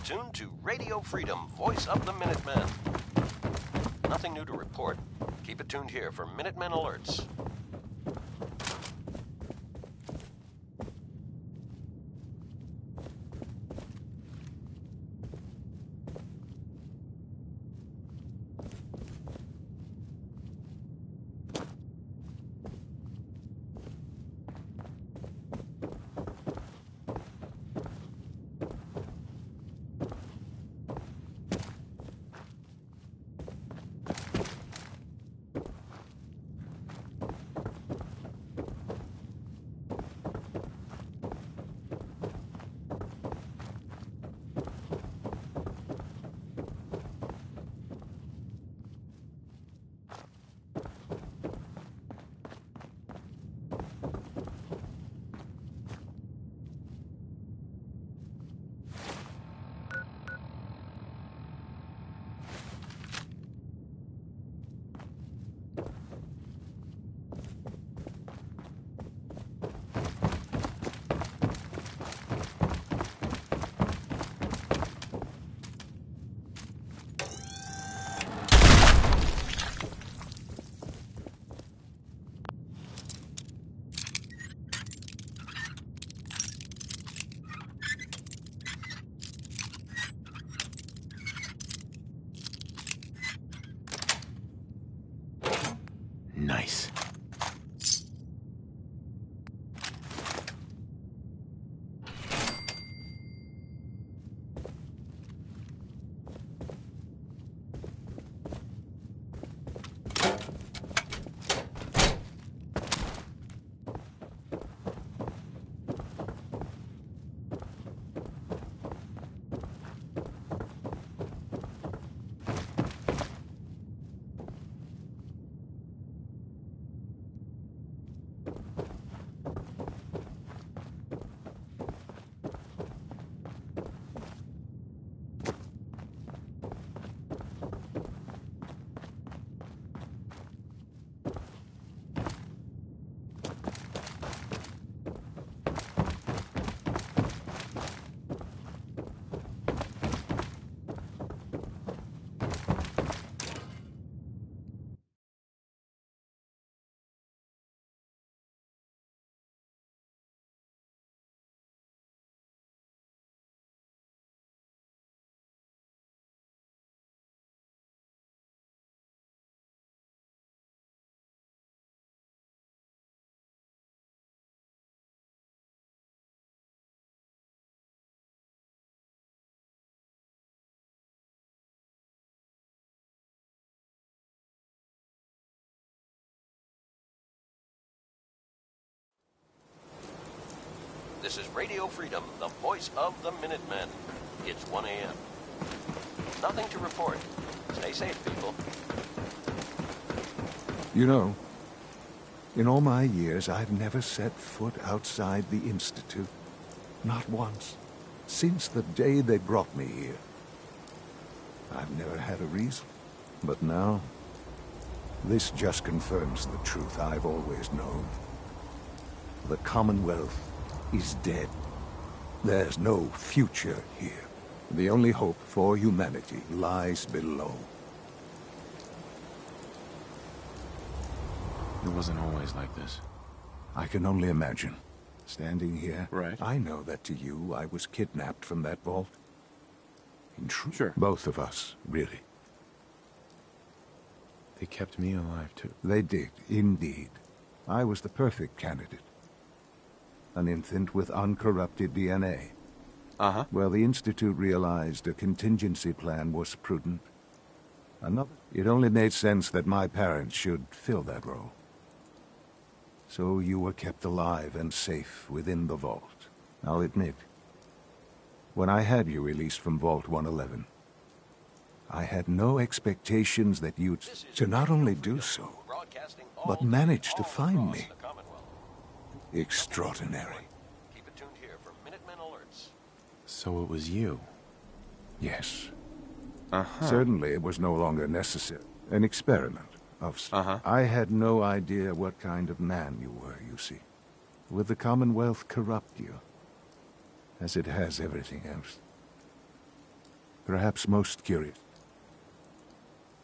Tuned to Radio Freedom, voice of the Minutemen. Nothing new to report. Keep it tuned here for Minutemen alerts. Nice. This is Radio Freedom, the voice of the Minutemen. It's 1 a.m. Nothing to report. Stay safe, people. You know, in all my years, I've never set foot outside the Institute. Not once. Since the day they brought me here. I've never had a reason. But now, this just confirms the truth I've always known. The Commonwealth is dead. There's no future here. The only hope for humanity lies below. It wasn't always like this. I can only imagine. Standing here, right. I know that to you, I was kidnapped from that vault. In truth, sure. Both of us, really. They kept me alive, too. They did, indeed. I was the perfect candidate. An infant with uncorrupted DNA. Uh-huh. Well, the Institute realized a contingency plan was prudent. It only made sense that my parents should fill that role. So you were kept alive and safe within the vault. I'll admit, when I had you released from Vault 111, I had no expectations that you'd to not only do so, but manage to find me. Extraordinary. Keep it tuned here for Minutemen alerts. So it was you? Yes. Uh-huh. Certainly it was no longer necessary. An experiment of... I had no idea what kind of man you were, you see. Would the Commonwealth corrupt you? As it has everything else. Perhaps most curious.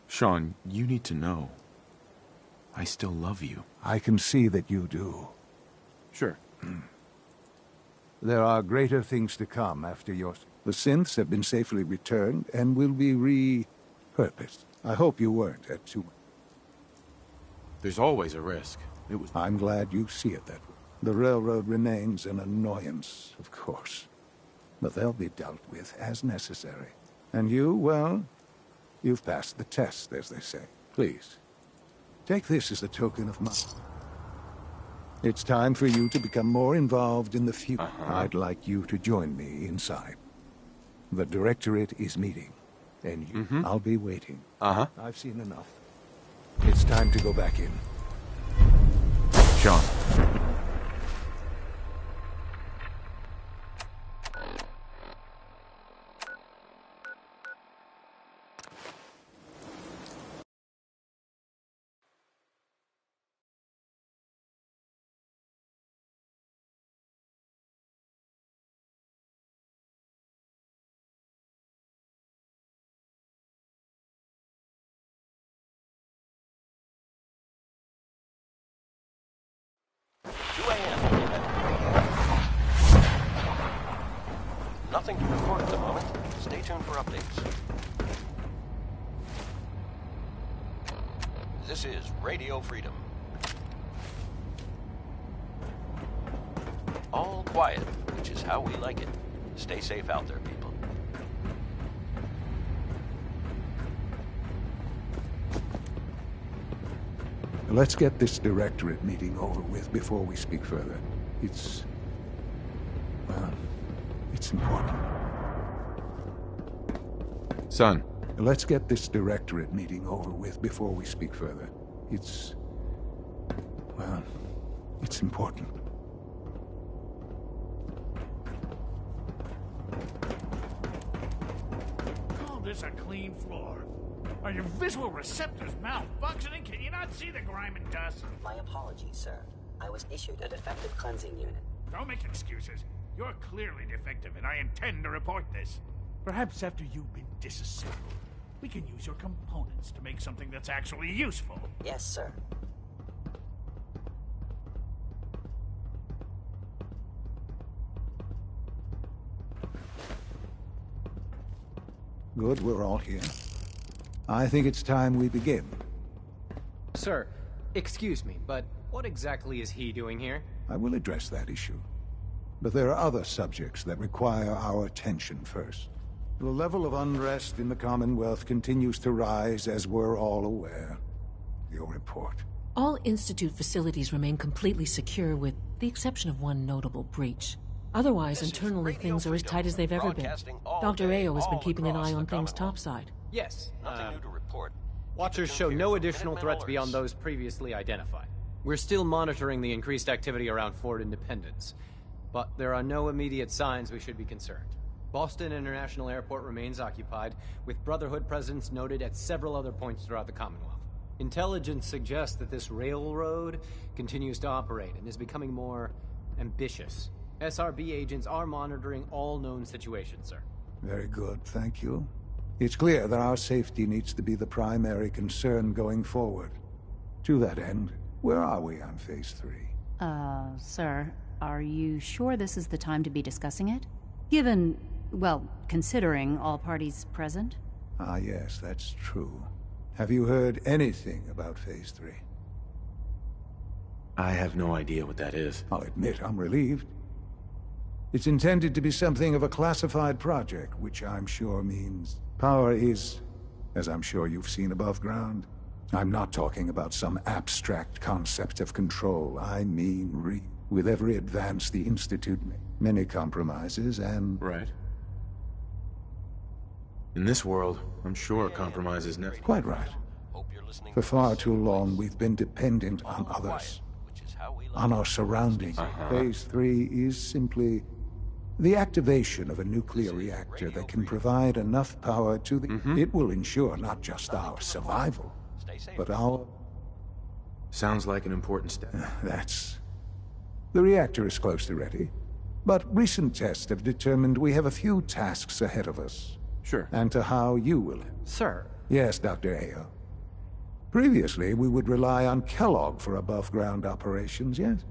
Sean, you need to know. I still love you. I can see that you do. Sure. There are greater things to come after yours. The synths have been safely returned and will be repurposed. I hope you weren't at too much. There's always a risk. I'm glad you see it that way. The railroad remains an annoyance, of course. But they'll be dealt with as necessary. And you, well, you've passed the test, as they say. Please, take this as a token of my... It's time for you to become more involved in the future. I'd like you to join me inside. The Directorate is meeting, and you, I'll be waiting. I've seen enough. It's time to go back in. Sean. Nothing to report at the moment. Stay tuned for updates. This is Radio Freedom. quiet, which is how we like it. Stay safe out there, people. Let's get this directorate meeting over with before we speak further. It's important. Son. Let's get this directorate meeting over with before we speak further. It's important. Call this a clean floor. Are your visual receptors malfunctioning? Can you not see the grime and dust? My apologies, sir. I was issued a defective cleansing unit. Don't make excuses. You're clearly defective, and I intend to report this. Perhaps after you've been disassembled, we can use your components to make something that's actually useful. Yes, sir. Good, we're all here. I think it's time we begin. Sir, excuse me, but what exactly is he doing here? I will address that issue. But there are other subjects that require our attention first. The level of unrest in the Commonwealth continues to rise, as we're all aware. Your report. All Institute facilities remain completely secure with the exception of one notable breach. Otherwise, internally things are as tight as they've ever been. Dr. Ayo has been keeping an eye on things topside. Yes. Nothing new to report. Watchers show no additional threats beyond those previously identified. We're still monitoring the increased activity around Fort Independence, but there are no immediate signs we should be concerned. Boston International Airport remains occupied, with Brotherhood presence noted at several other points throughout the Commonwealth. Intelligence suggests that this railroad continues to operate and is becoming more ambitious. SRB agents are monitoring all known situations, sir. Very good, thank you. It's clear that our safety needs to be the primary concern going forward. To that end, where are we on Phase 3? Sir, are you sure this is the time to be discussing it? Given, well, considering all parties present? Ah, yes, that's true. Have you heard anything about Phase 3? I have no idea what that is. I'll admit I'm relieved. It's intended to be something of a classified project, which I'm sure means power is, as I'm sure you've seen above ground. I'm not talking about some abstract concept of control. I mean with every advance the Institute made, many compromises and... Right. In this world, I'm sure compromise is necessary. Quite right. For far too long, we've been dependent on others, on our surroundings. Phase 3 is simply the activation of a nuclear reactor that can provide enough power to the... It will ensure not just our survival, but our... Sounds like an important step. That's... The reactor is close to ready, but recent tests have determined we have a few tasks ahead of us. Sure. And to how you will... Sir. Yes, Dr. Ayo. Previously, we would rely on Kellogg for above-ground operations, yes?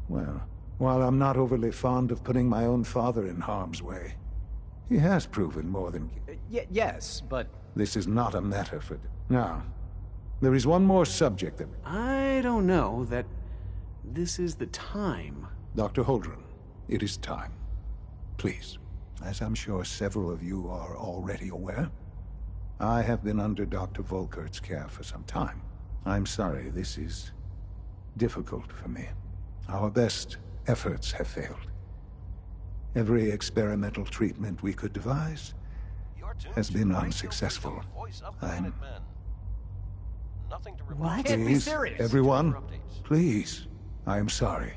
Well, while I'm not overly fond of putting my own father in harm's way, he has proven more than... Yes, but... This is not a matter for... Now, there is one more subject that... I don't know that this is the time. Dr. Holdren, it is time. Please, as I'm sure several of you are already aware, I have been under Dr. Volkert's care for some time. I'm sorry, this is difficult for me. Our best efforts have failed. Every experimental treatment we could devise has been unsuccessful. What? Please, everyone, please, I am sorry.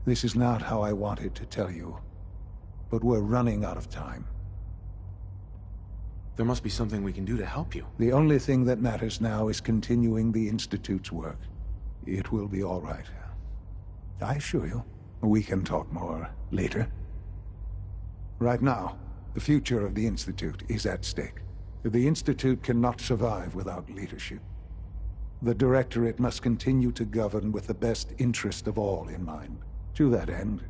This is not how I wanted to tell you, but we're running out of time. There must be something we can do to help you. The only thing that matters now is continuing the Institute's work. It will be all right. I assure you, we can talk more later. Right now, the future of the Institute is at stake. The Institute cannot survive without leadership. The Directorate must continue to govern with the best interest of all in mind. To that end,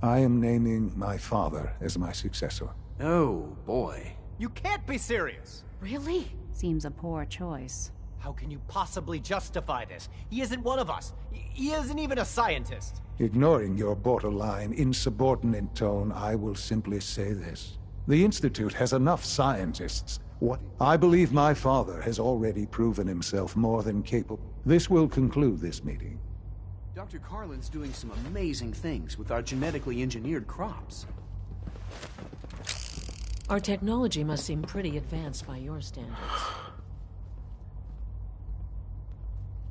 I am naming my father as my successor. Oh, boy. You can't be serious! Really? Seems a poor choice. How can you possibly justify this? He isn't one of us. He isn't even a scientist. Ignoring your borderline, insubordinate tone, I will simply say this. The Institute has enough scientists. I believe my father has already proven himself more than capable. This will conclude this meeting. Dr. Carlin's doing some amazing things with our genetically engineered crops. Our technology must seem pretty advanced by your standards.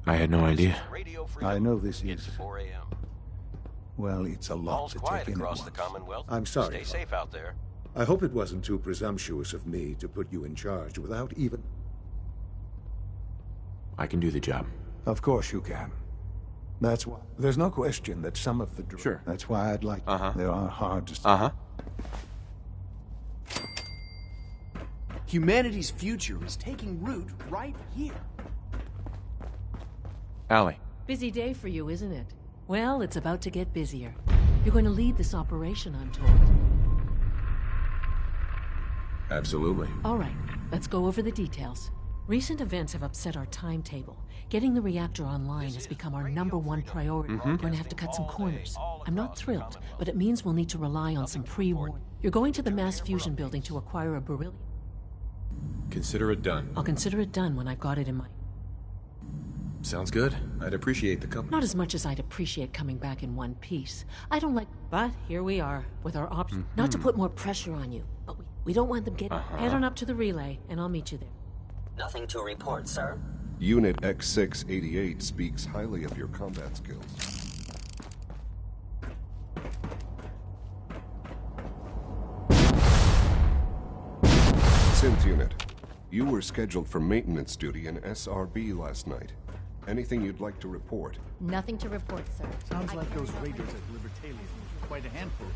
I had no idea. I know this is... 4 a.m. Well, it's a lot All's to quiet take in at across the once. Commonwealth. I'm sorry. Stay safe out there. I hope it wasn't too presumptuous of me to put you in charge without even... I can do the job. Of course you can. That's why... There's no question that some of the... Sure. That's why I'd like... They are hard to... Humanity's future is taking root right here. Allie. Busy day for you, isn't it? Well, it's about to get busier. You're going to lead this operation, I'm told. Absolutely. All right, let's go over the details. Recent events have upset our timetable. Getting the reactor online has become our #1 priority. We're going to have to cut some corners. I'm not thrilled, but it means we'll need to rely on some pre-warning. You're going to the mass fusion building to acquire a beryllium. Consider it done. I'll consider it done when I've got it in my... Sounds good. I'd appreciate the company. Not as much as I'd appreciate coming back in one piece. I don't like... But here we are, with our option. Not to put more pressure on you, but we don't want them getting... Head on up to the relay, and I'll meet you there. Nothing to report, sir. Unit X688 speaks highly of your combat skills. Synth Unit, you were scheduled for maintenance duty in SRB last night. Anything you'd like to report? Nothing to report, sir. Sounds like those raiders at Libertalia. Quite a handful.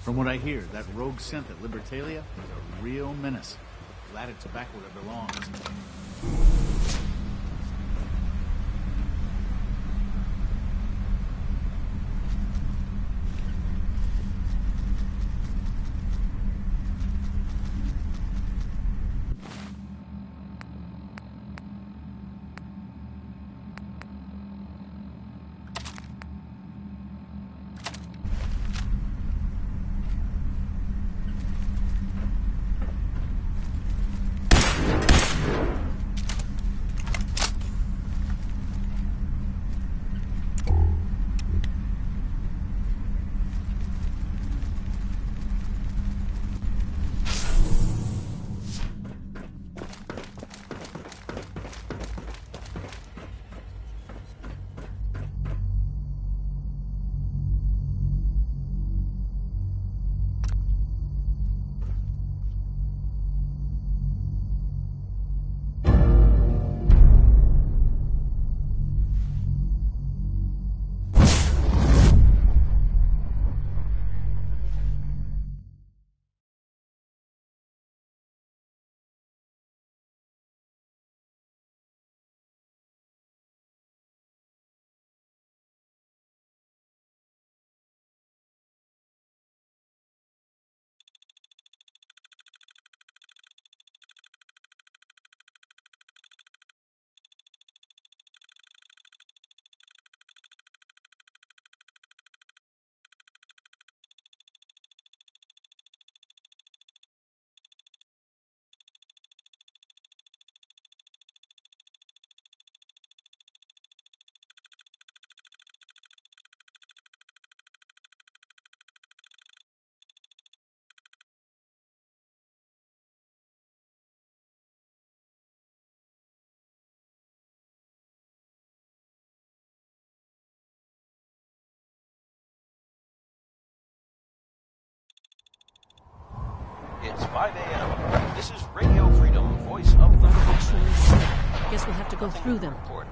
From what I hear, that rogue synth at Libertalia is a real menace. Glad it's back where it belongs. It's 5 a.m. This is Radio Freedom, voice of the... Guess we'll have to go through them. Report.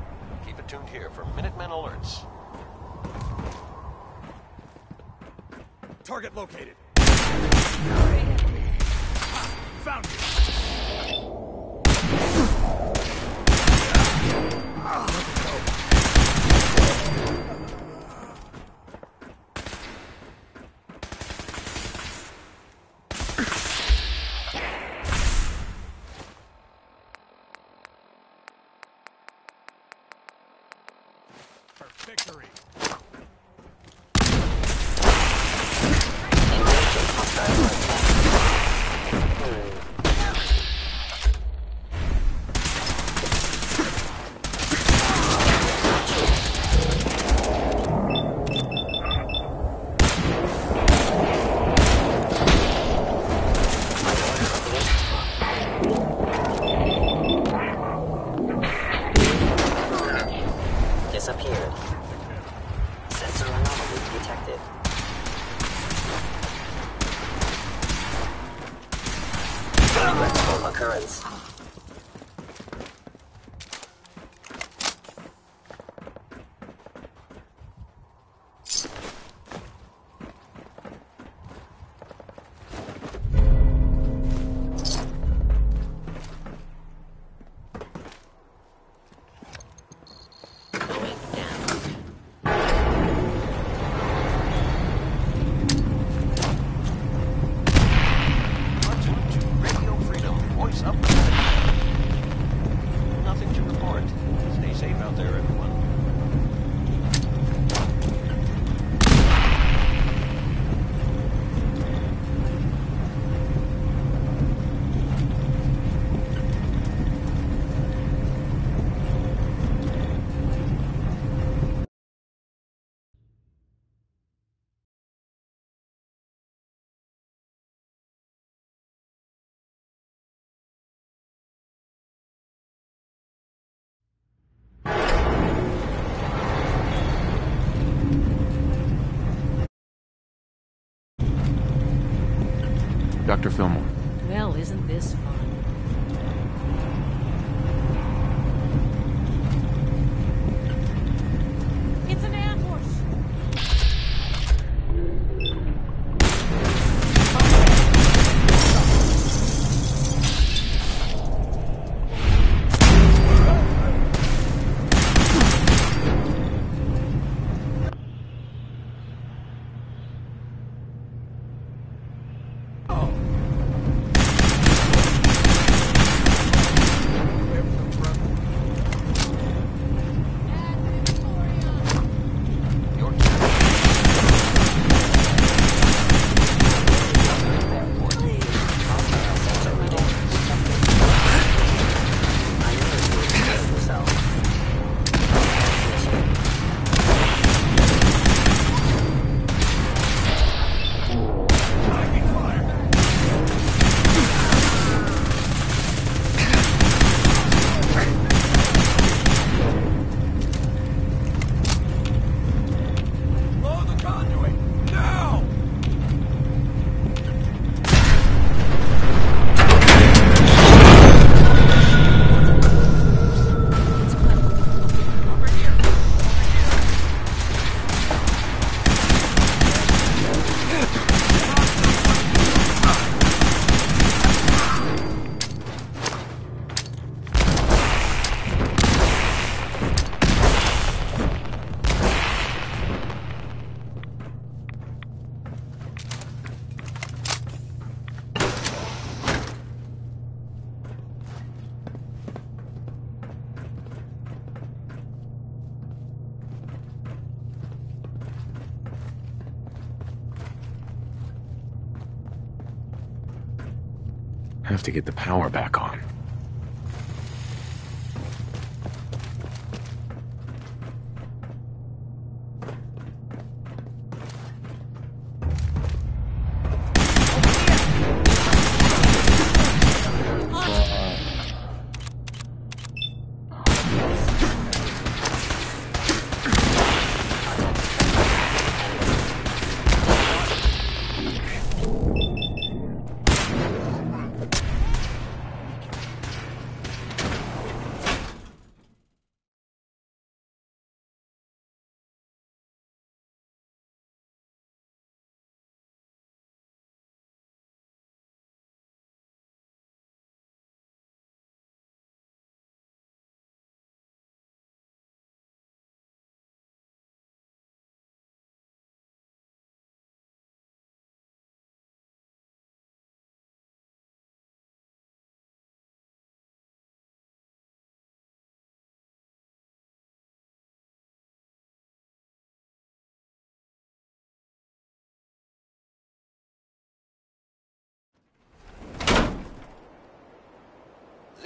Keep it tuned here for Minutemen alerts. Target located. Found you. victory. Disappeared. Sensor anomaly detected. Regrettable occurrence. Nothing to report. Stay safe out there, everyone. Dr. Fillmore. Well, isn't this fun? It's an ambush! Have to get the power back on.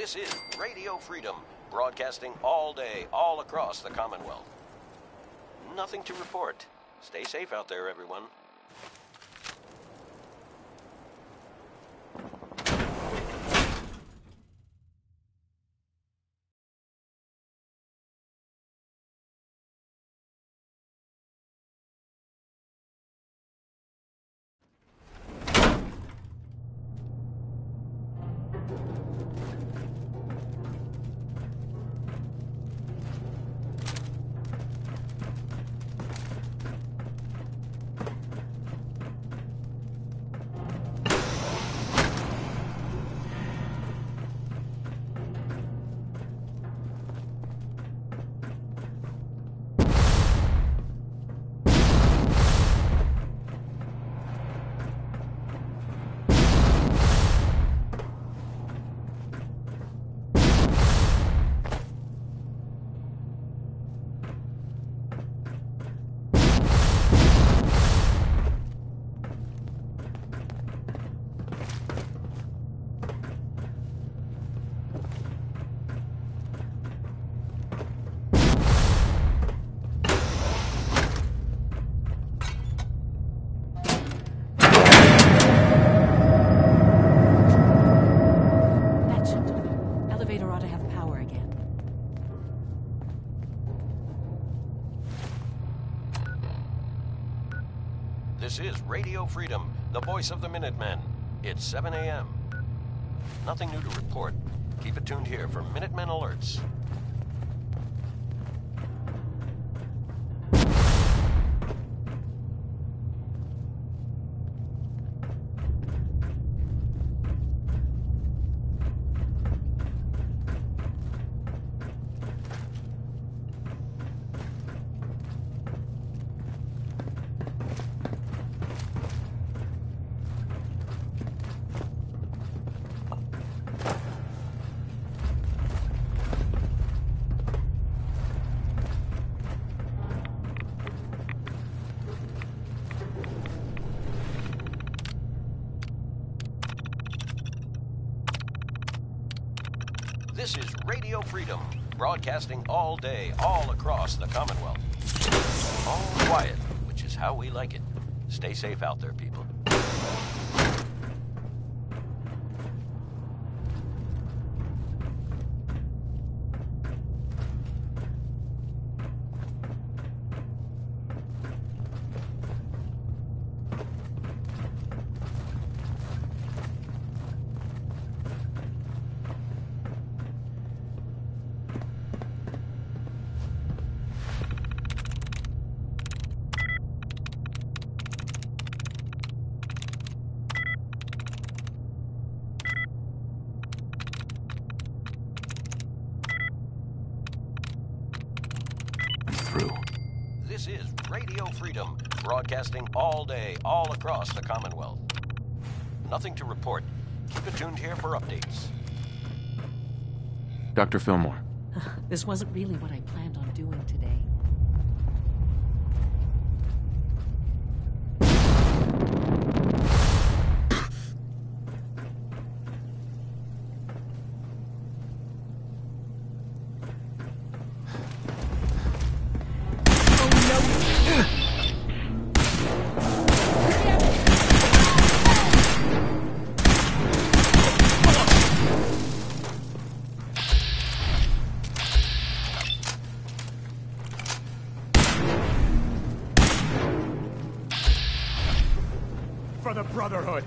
This is Radio Freedom, broadcasting all day, all across the Commonwealth. Nothing to report. Stay safe out there, everyone. This is Radio Freedom, the voice of the Minutemen. It's 7 a.m. Nothing new to report. Keep it tuned here for Minutemen alerts. This is Radio Freedom, broadcasting all day, all across the Commonwealth. All quiet, which is how we like it. Stay safe out there, people. This is Radio Freedom, broadcasting all day, all across the Commonwealth. Nothing to report. Keep it tuned here for updates. Dr. Fillmore. This wasn't really what I planned on doing today. For the Brotherhood!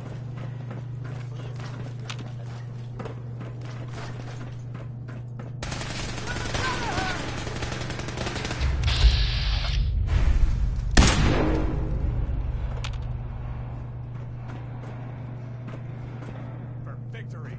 For victory!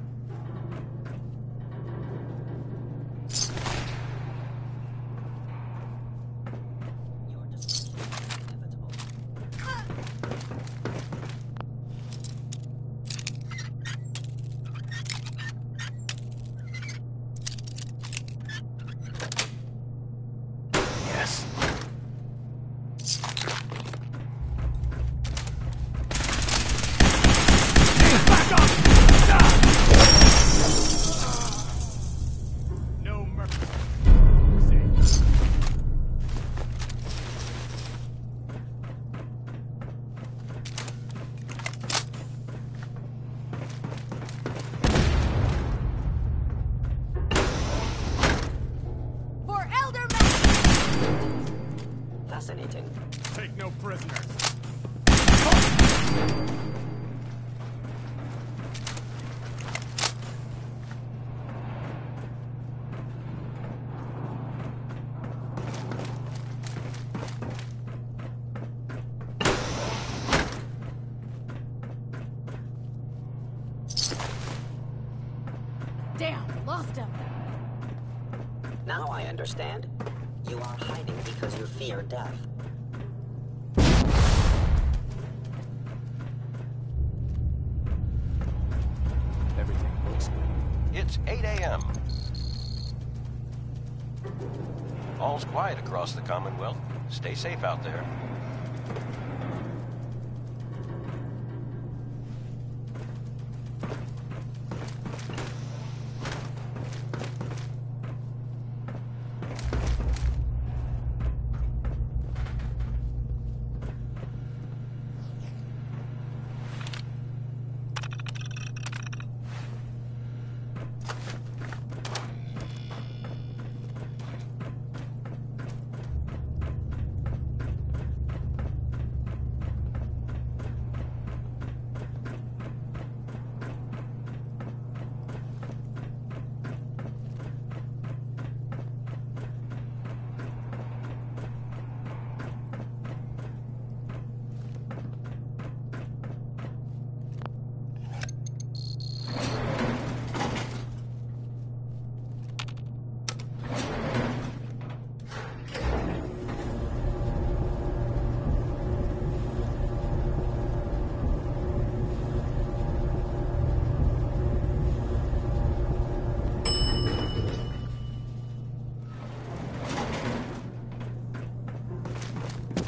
fascinating. Take no prisoners. Damn, lost him. Now I understand. You are hiding because you fear death. Everything looks good. It's 8 a.m. All's quiet across the Commonwealth. Stay safe out there.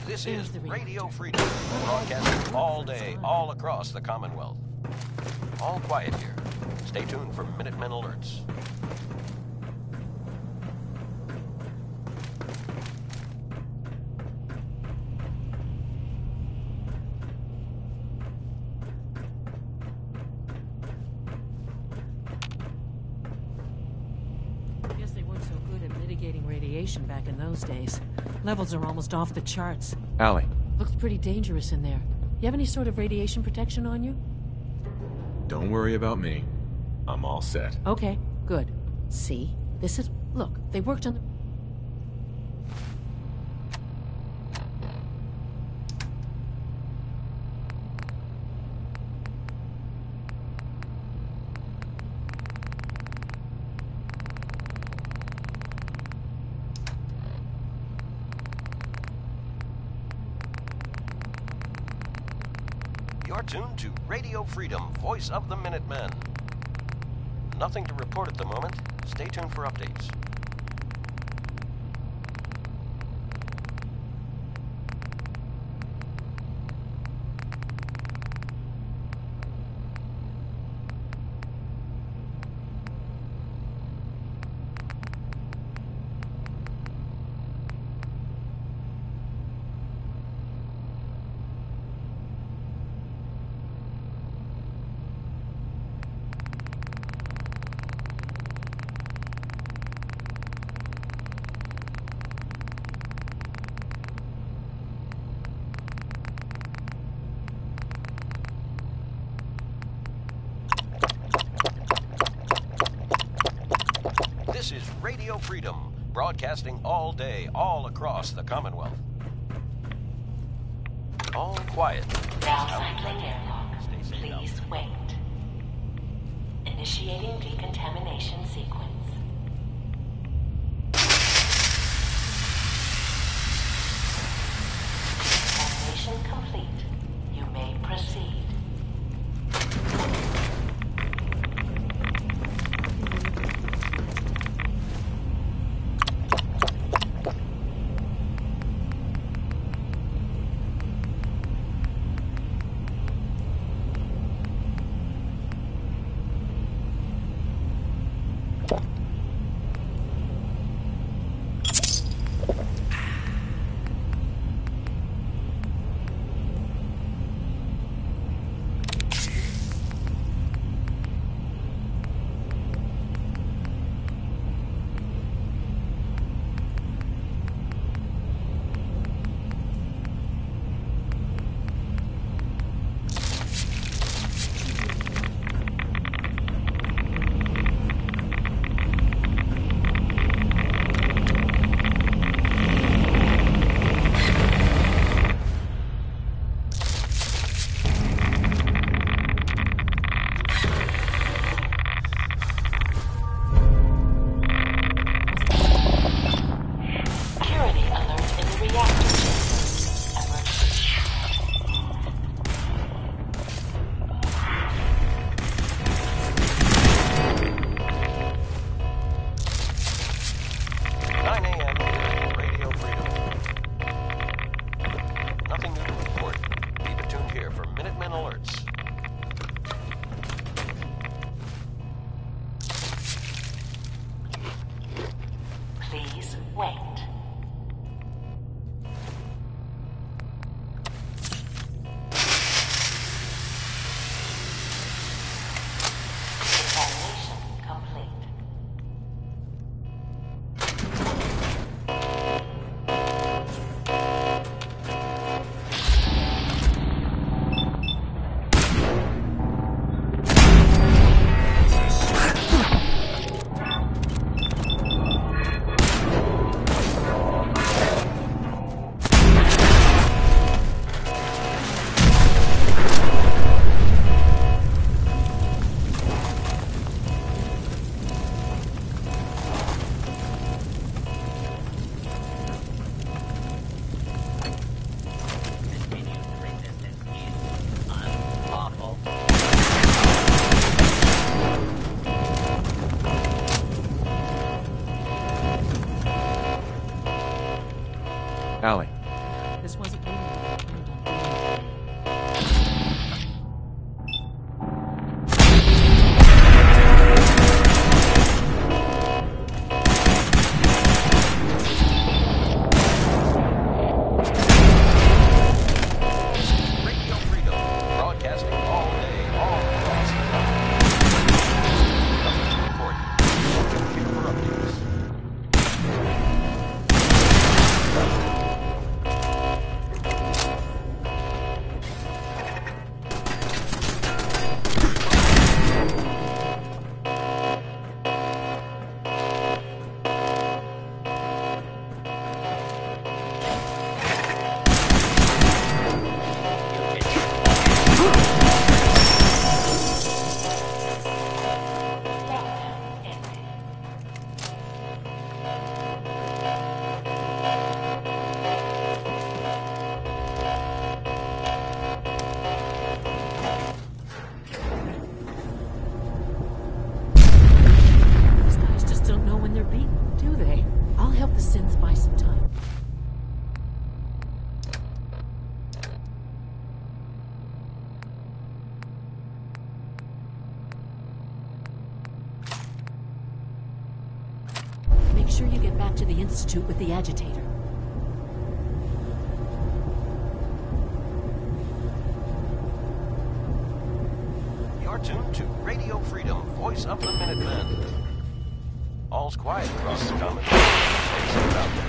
This is Radio Freedom, broadcasting all day, all across the Commonwealth. All quiet here. Stay tuned for Minutemen alerts. Guess they weren't so good at mitigating radiation back in those days. Levels are almost off the charts. Allie. Looks pretty dangerous in there. You have any sort of radiation protection on you? Don't worry about me. I'm all set. Okay, good. See? This is... Look, they worked on the... You're tuned to Radio Freedom, voice of the Minutemen. Nothing to report at the moment. Stay tuned for updates. This is Radio Freedom, broadcasting all day, all across the Commonwealth. All quiet. Now cycling airlock. Please wait. Initiating decontamination sequence. Decontamination complete. You may proceed. wait. Decontamination complete. Allie. This wasn't really what I planned on doing. Radio Freedom, broadcasting all day, all across the continent. Nothing to report. Check here for updates. These guys just don't know when they're beaten, do they? I'll help the synths buy some time. Make sure you get back to the Institute with the agitator. You're tuned to Radio Freedom, voice of the Minutemen. All's quiet across the Commonwealth. Stay safe out there.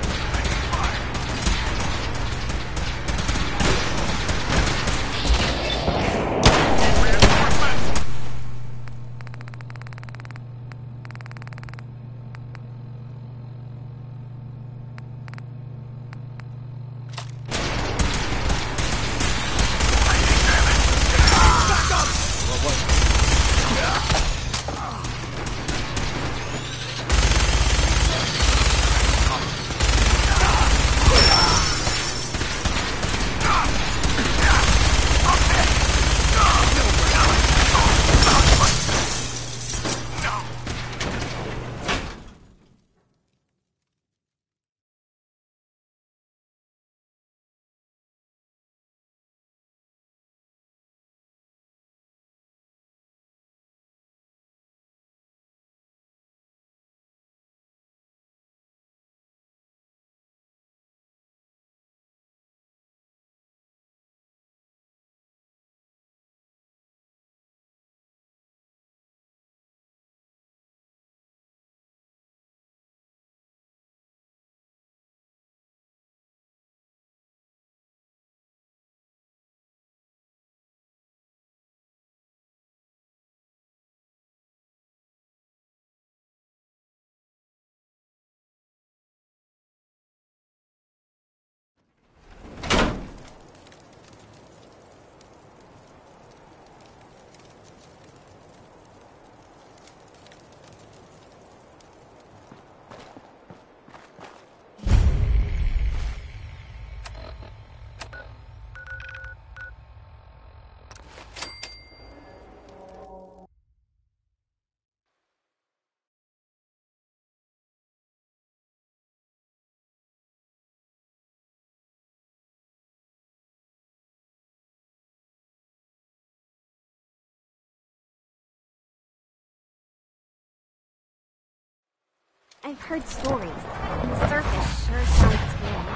I've heard stories. And the surface sure sounds scary.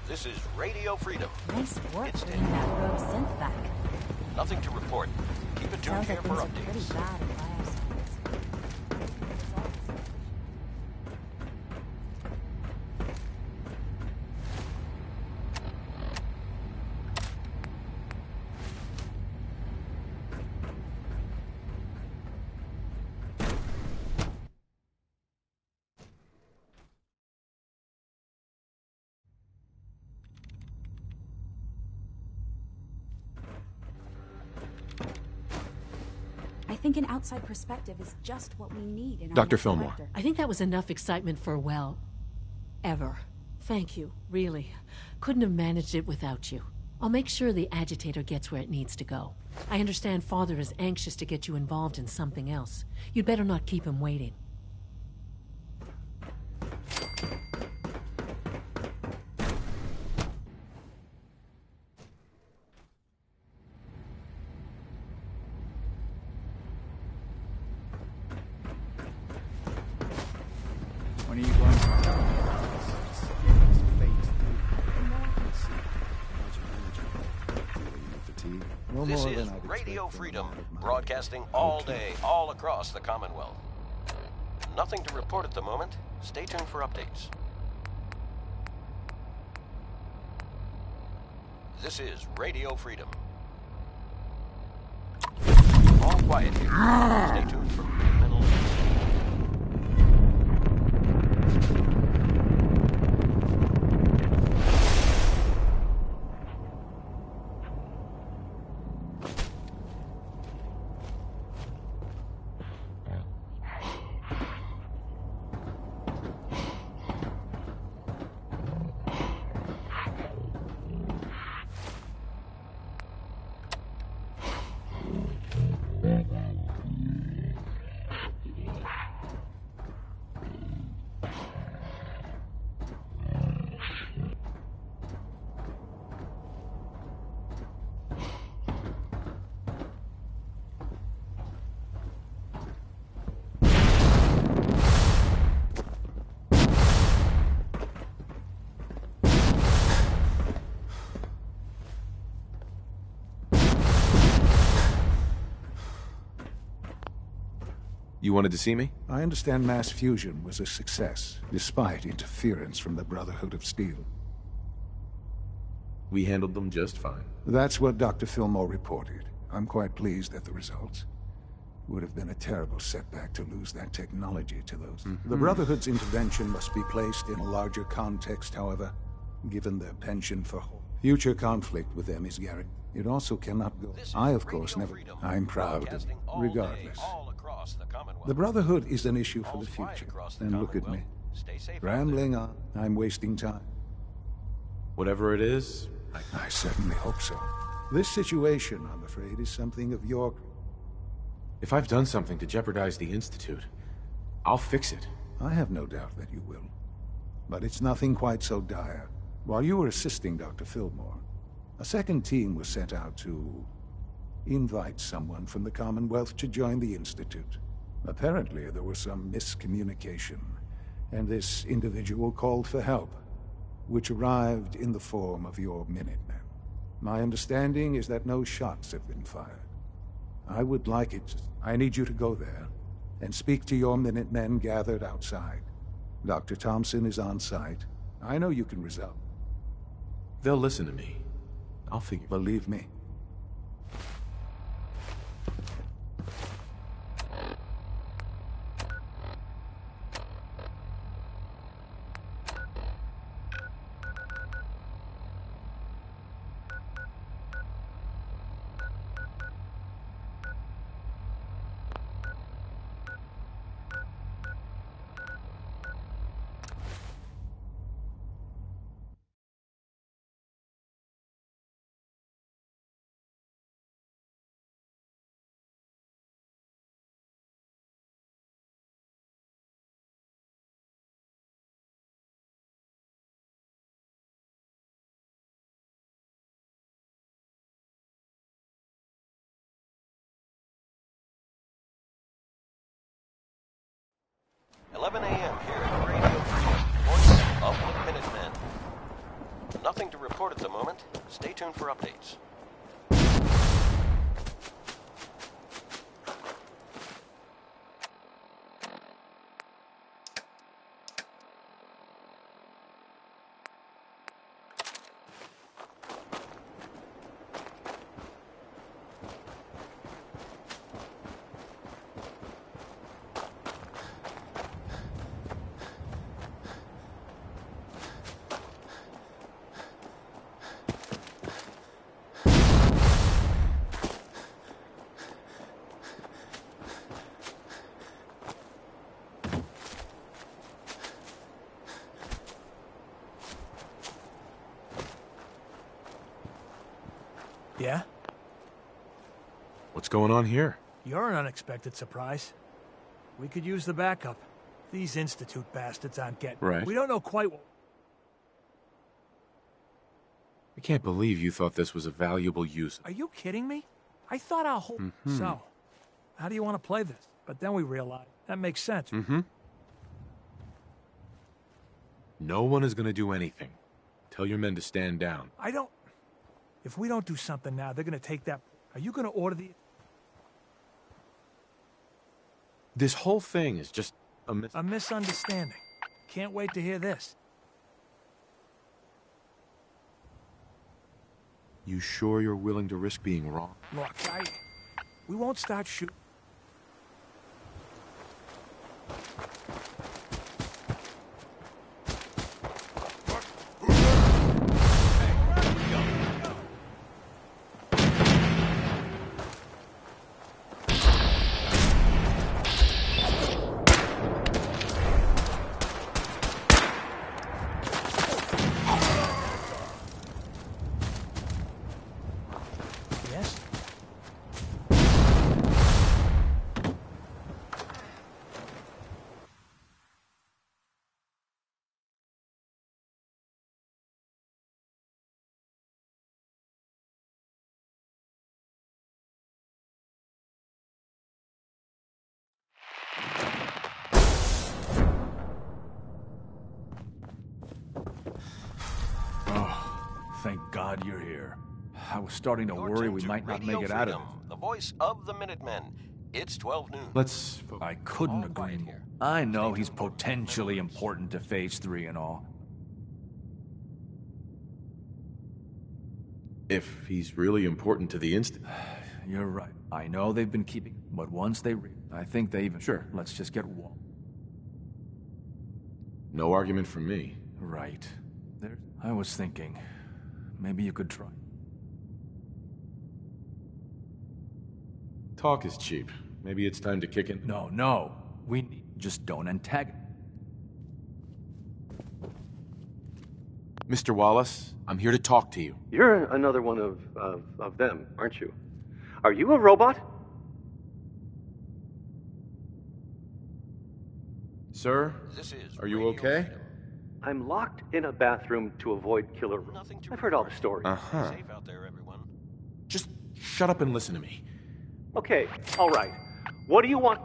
This is Radio Freedom. Nice work It's bringing that rogue synth back. Nothing to report. Keep it tuned Sounds here like for things are pretty updates. bad in bioscience. I think an outside perspective is just what we need in our Dr. next Fillmore. director. I think that was enough excitement for, well, ever. Thank you, really. Couldn't have managed it without you. I'll make sure the agitator gets where it needs to go. I understand Father is anxious to get you involved in something else. You'd better not keep him waiting. When are you going to... No This more is than I'd Radio expect from a Freedom, man of my broadcasting all day, all across the Commonwealth. Nothing to report at the moment. Stay tuned for updates. This is Radio Freedom. All quiet here. Stay tuned for criminal news. You wanted to see me? I understand mass fusion was a success, despite interference from the Brotherhood of Steel. We handled them just fine. That's what Dr. Fillmore reported. I'm quite pleased at the results. Would have been a terrible setback to lose that technology to those. The Brotherhood's intervention must be placed in a larger context, however, given their penchant for future conflict with them is guaranteed. It also cannot go. I, of course, never. I'm proud, regardless. The Brotherhood is an issue for the future. And look at me. Rambling on. I'm wasting time. Whatever it is, I certainly hope so. This situation, I'm afraid, is something of your... if I've done something to jeopardize the Institute, I'll fix it. I have no doubt that you will. But it's nothing quite so dire. While you were assisting Dr. Fillmore, a second team was sent out to invite someone from the Commonwealth to join the Institute. Apparently, there was some miscommunication, and this individual called for help, which arrived in the form of your Minutemen. My understanding is that no shots have been fired. I would like it. I need you to go there and speak to your Minutemen gathered outside. Dr. Thompson is on site. I know you can resolve. They'll listen to me. I'll figure. Believe me. 11 a.m. here at Radio Freedom, voice of the Minutemen. Nothing to report at the moment. Stay tuned for updates. Yeah? What's going on here? You're an unexpected surprise. We could use the backup. These Institute bastards aren't getting... Right. We don't know quite what... I can't believe you thought this was a valuable use. Are you kidding me? I thought our whole... So, how do you want to play this? But then we realized that makes sense. No one is going to do anything. Tell your men to stand down. I don't... If we don't do something now, they're going to take that... Are you going to order the... This whole thing is just a misunderstanding. Can't wait to hear this. You sure you're willing to risk being wrong? Look, we won't start shooting. Thank God you're here. I was starting to worry we might not make it out of it. The voice of the Minutemen. It's 12 noon. Let's... I couldn't agree more. I know he's potentially important to Phase 3 and all. If he's really important to the Institute. You're right. I know they've been keeping... But once they I think they even... Sure. Let's just get one. No argument from me. Right. I was thinking... Maybe you could try. Talk is cheap. Maybe it's time to kick in. No. We just don't antagonize. Mr. Wallace, I'm here to talk to you. You're another one of them, aren't you? Are you a robot? Sir, are you okay? I'm locked in a bathroom to avoid killer robots. I've heard all the stories. Safe out there, everyone. Just shut up and listen to me. Okay, all right. What do you want?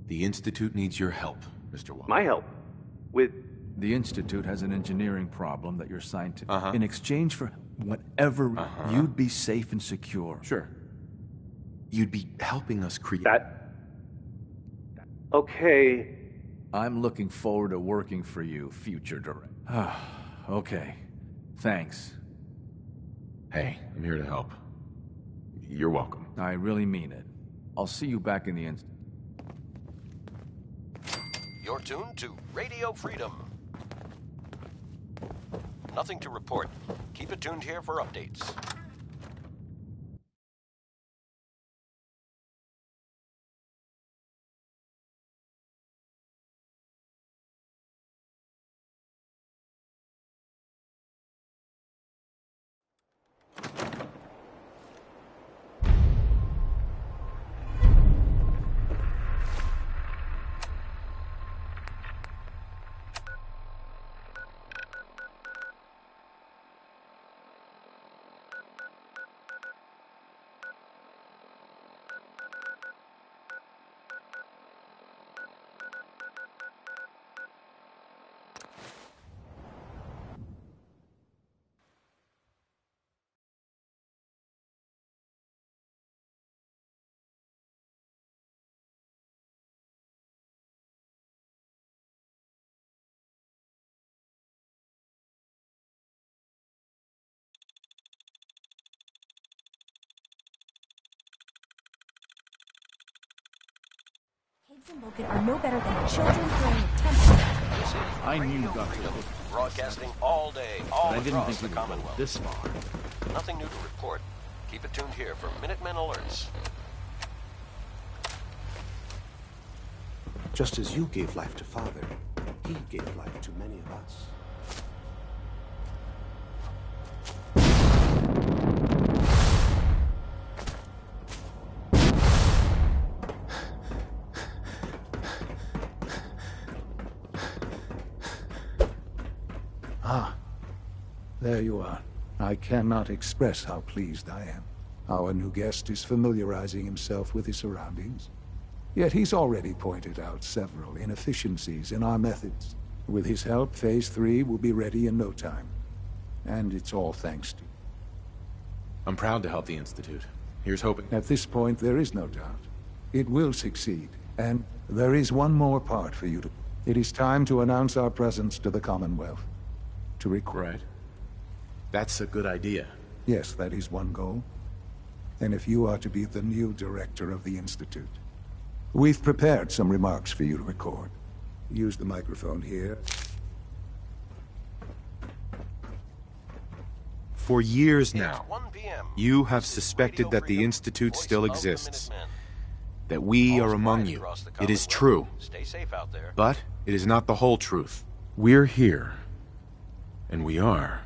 The Institute needs your help, Mr. Wallace. My help? With... The Institute has an engineering problem that you're assigned to. In exchange for whatever, you'd be safe and secure. Sure. You'd be helping us create... Okay. I'm looking forward to working for you, future director. Okay. Thanks. Hey, I'm here to help. You're welcome. I really mean it. I'll see you back in the Institute. You're tuned to Radio Freedom. Nothing to report. Keep it tuned here for updates. Kids in Logan are no better than children throwing a temper. This is I knew Radio Dr. Freedom, Hook. broadcasting all day, all I didn't across think the we would go Commonwealth. this far. Nothing new to report. Keep it tuned here for Minutemen alerts. Just as you gave life to Father, he gave life to many of us. Ah, there you are. I cannot express how pleased I am. Our new guest is familiarizing himself with his surroundings. Yet he's already pointed out several inefficiencies in our methods. With his help, Phase 3 will be ready in no time. And it's all thanks to you. I'm proud to help the Institute. Here's hoping. At this point, there is no doubt. It will succeed. And there is one more part for you to... It is time to announce our presence to the Commonwealth. To record. Right. That's a good idea. Yes, that is one goal. And if you are to be the new director of the Institute, we've prepared some remarks for you to record. Use the microphone here. For years It's now, 1 p.m. you have This is suspected Radio that the Freedom, Institute voice still of the exists. Minutemen. That we All's are among quiet you. across the It is Commonwealth. true. Stay safe out there. But it is not the whole truth. We're here. And we are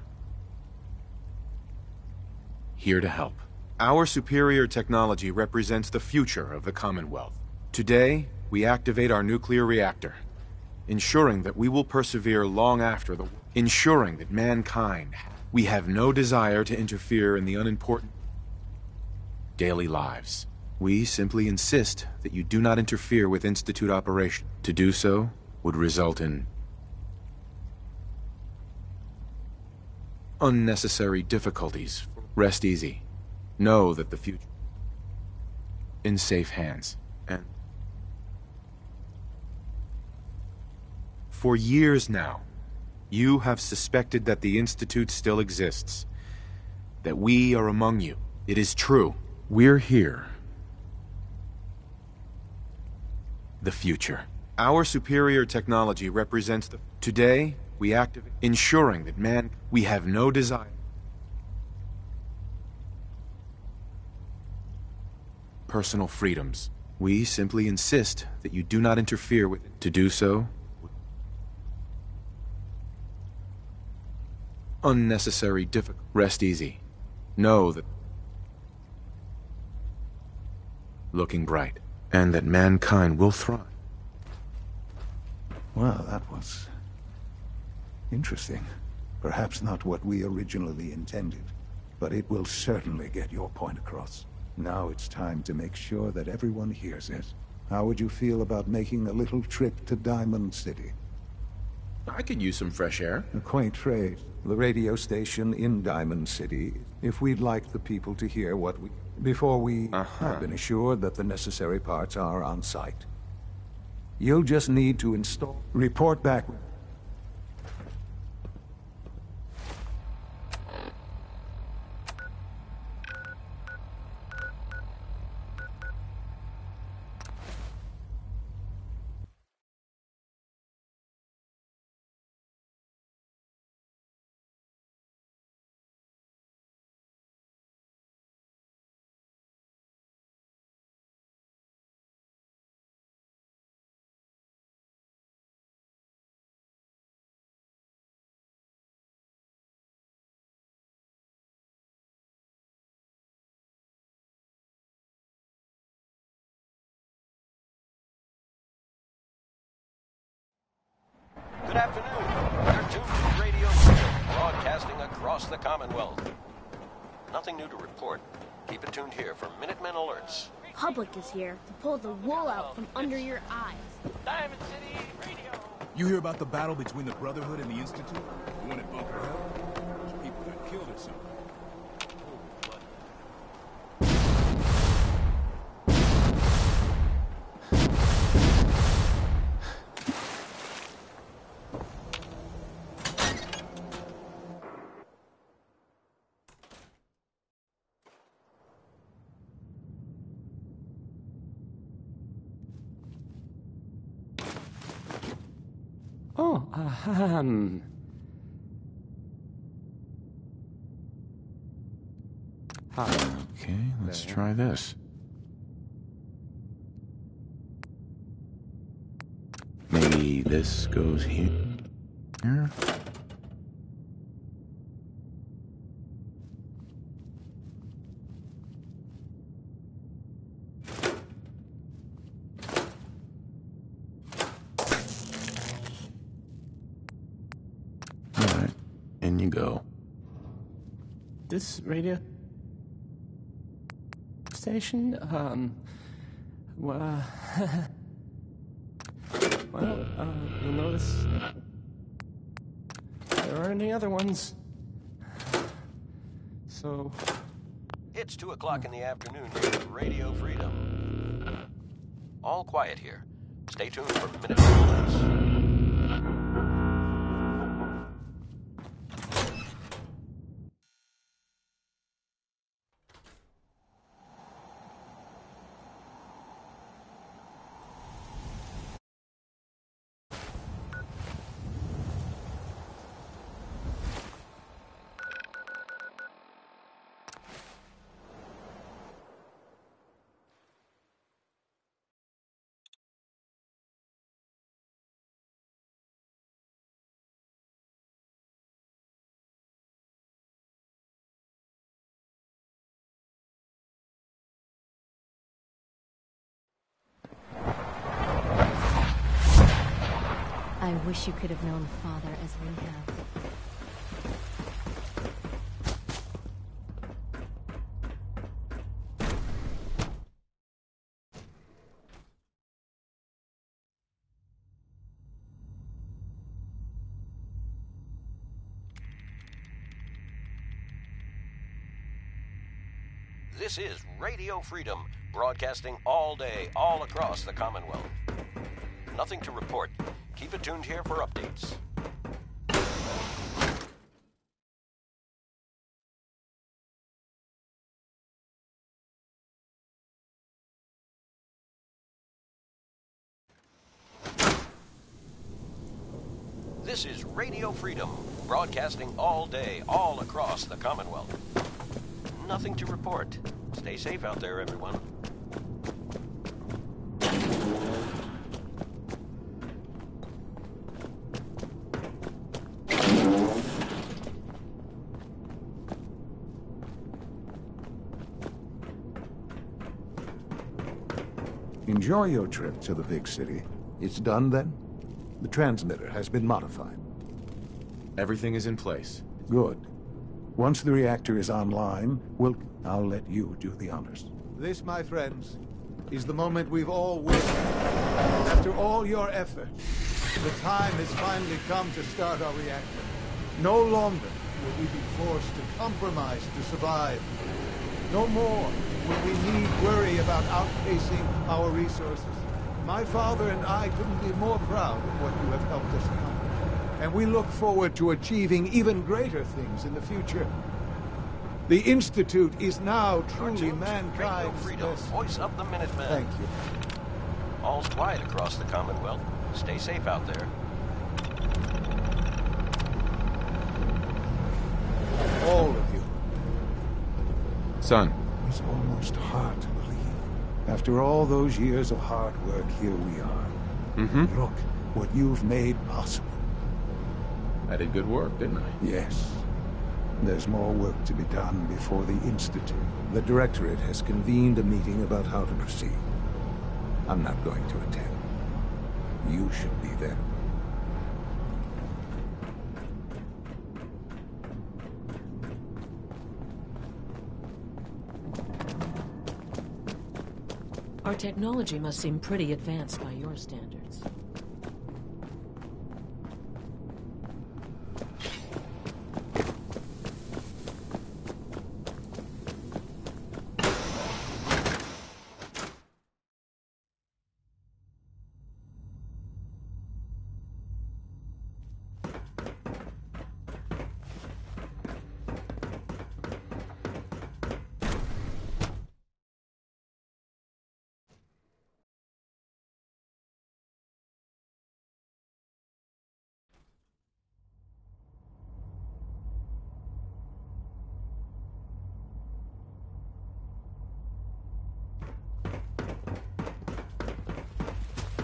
here to help. Our superior technology represents the future of the Commonwealth. Today, we activate our nuclear reactor, ensuring that we will persevere long after the... Ensuring that mankind... We have no desire to interfere in the unimportant daily lives. We simply insist that you do not interfere with Institute operation. To do so would result in unnecessary difficulties. Rest easy. Know that the future in safe hands. And for years now, you have suspected that the Institute still exists. That we are among you. It is true. We're here. The future. Our superior technology represents the... Today, we activate... Ensuring that man... We have no desire... Personal freedoms. We simply insist that you do not interfere with... To do so... Unnecessary difficulty. Rest easy. Know that... Looking bright. And that mankind will thrive. Well, that was... interesting. Perhaps not what we originally intended, but it will certainly get your point across. Now it's time to make sure that everyone hears it. How would you feel about making a little trip to Diamond City? I could use some fresh air. A quaint phrase. The radio station in Diamond City. If we'd like the people to hear what we... Before we have been assured that the necessary parts are on site. You'll just need to install... Report back... Good afternoon. You're tuned to Radio Freedom, broadcasting across the Commonwealth. Nothing new to report. Keep it tuned here for Minutemen alerts. Public is here to pull the wool out from under your eyes. Diamond City Radio. You hear about the battle between the Brotherhood and the Institute? The one at Bunker Hill? People got killed or something. Oh, Okay, let's try this. Maybe this goes here. Alright, in you go. This radio station, well, you'll notice there aren't any other ones. So... It's 2 o'clock in the afternoon here at Radio Freedom. All quiet here. Stay tuned for minute reports. I wish you could have known Father as we have. This is Radio Freedom, broadcasting all day, all across the Commonwealth. Nothing to report. Keep it tuned here for updates. This is Radio Freedom, broadcasting all day, all across the Commonwealth. Nothing to report. Stay safe out there, everyone. Enjoy your trip to the big city. It's done then? The transmitter has been modified. Everything is in place. Good. Once the reactor is online, I'll let you do the honors. This, my friends, is the moment we've all waited. After all your effort, the time has finally come to start our reactor. No longer will we be forced to compromise to survive. No more will we need worry about outpacing our resources. My father and I couldn't be more proud of what you have helped us accomplish. And we look forward to achieving even greater things in the future. The Institute is now truly mankind's best. Voice of the Minutemen. Thank you. All's quiet across the Commonwealth. Stay safe out there. All of you. Son. It's almost hard to believe. After all those years of hard work, here we are. Mm-hmm. Look what you've made possible. I did good work, didn't I? Yes. There's more work to be done before the Institute. The Directorate has convened a meeting about how to proceed. I'm not going to attend. You should be there. Our technology must seem pretty advanced by your standards.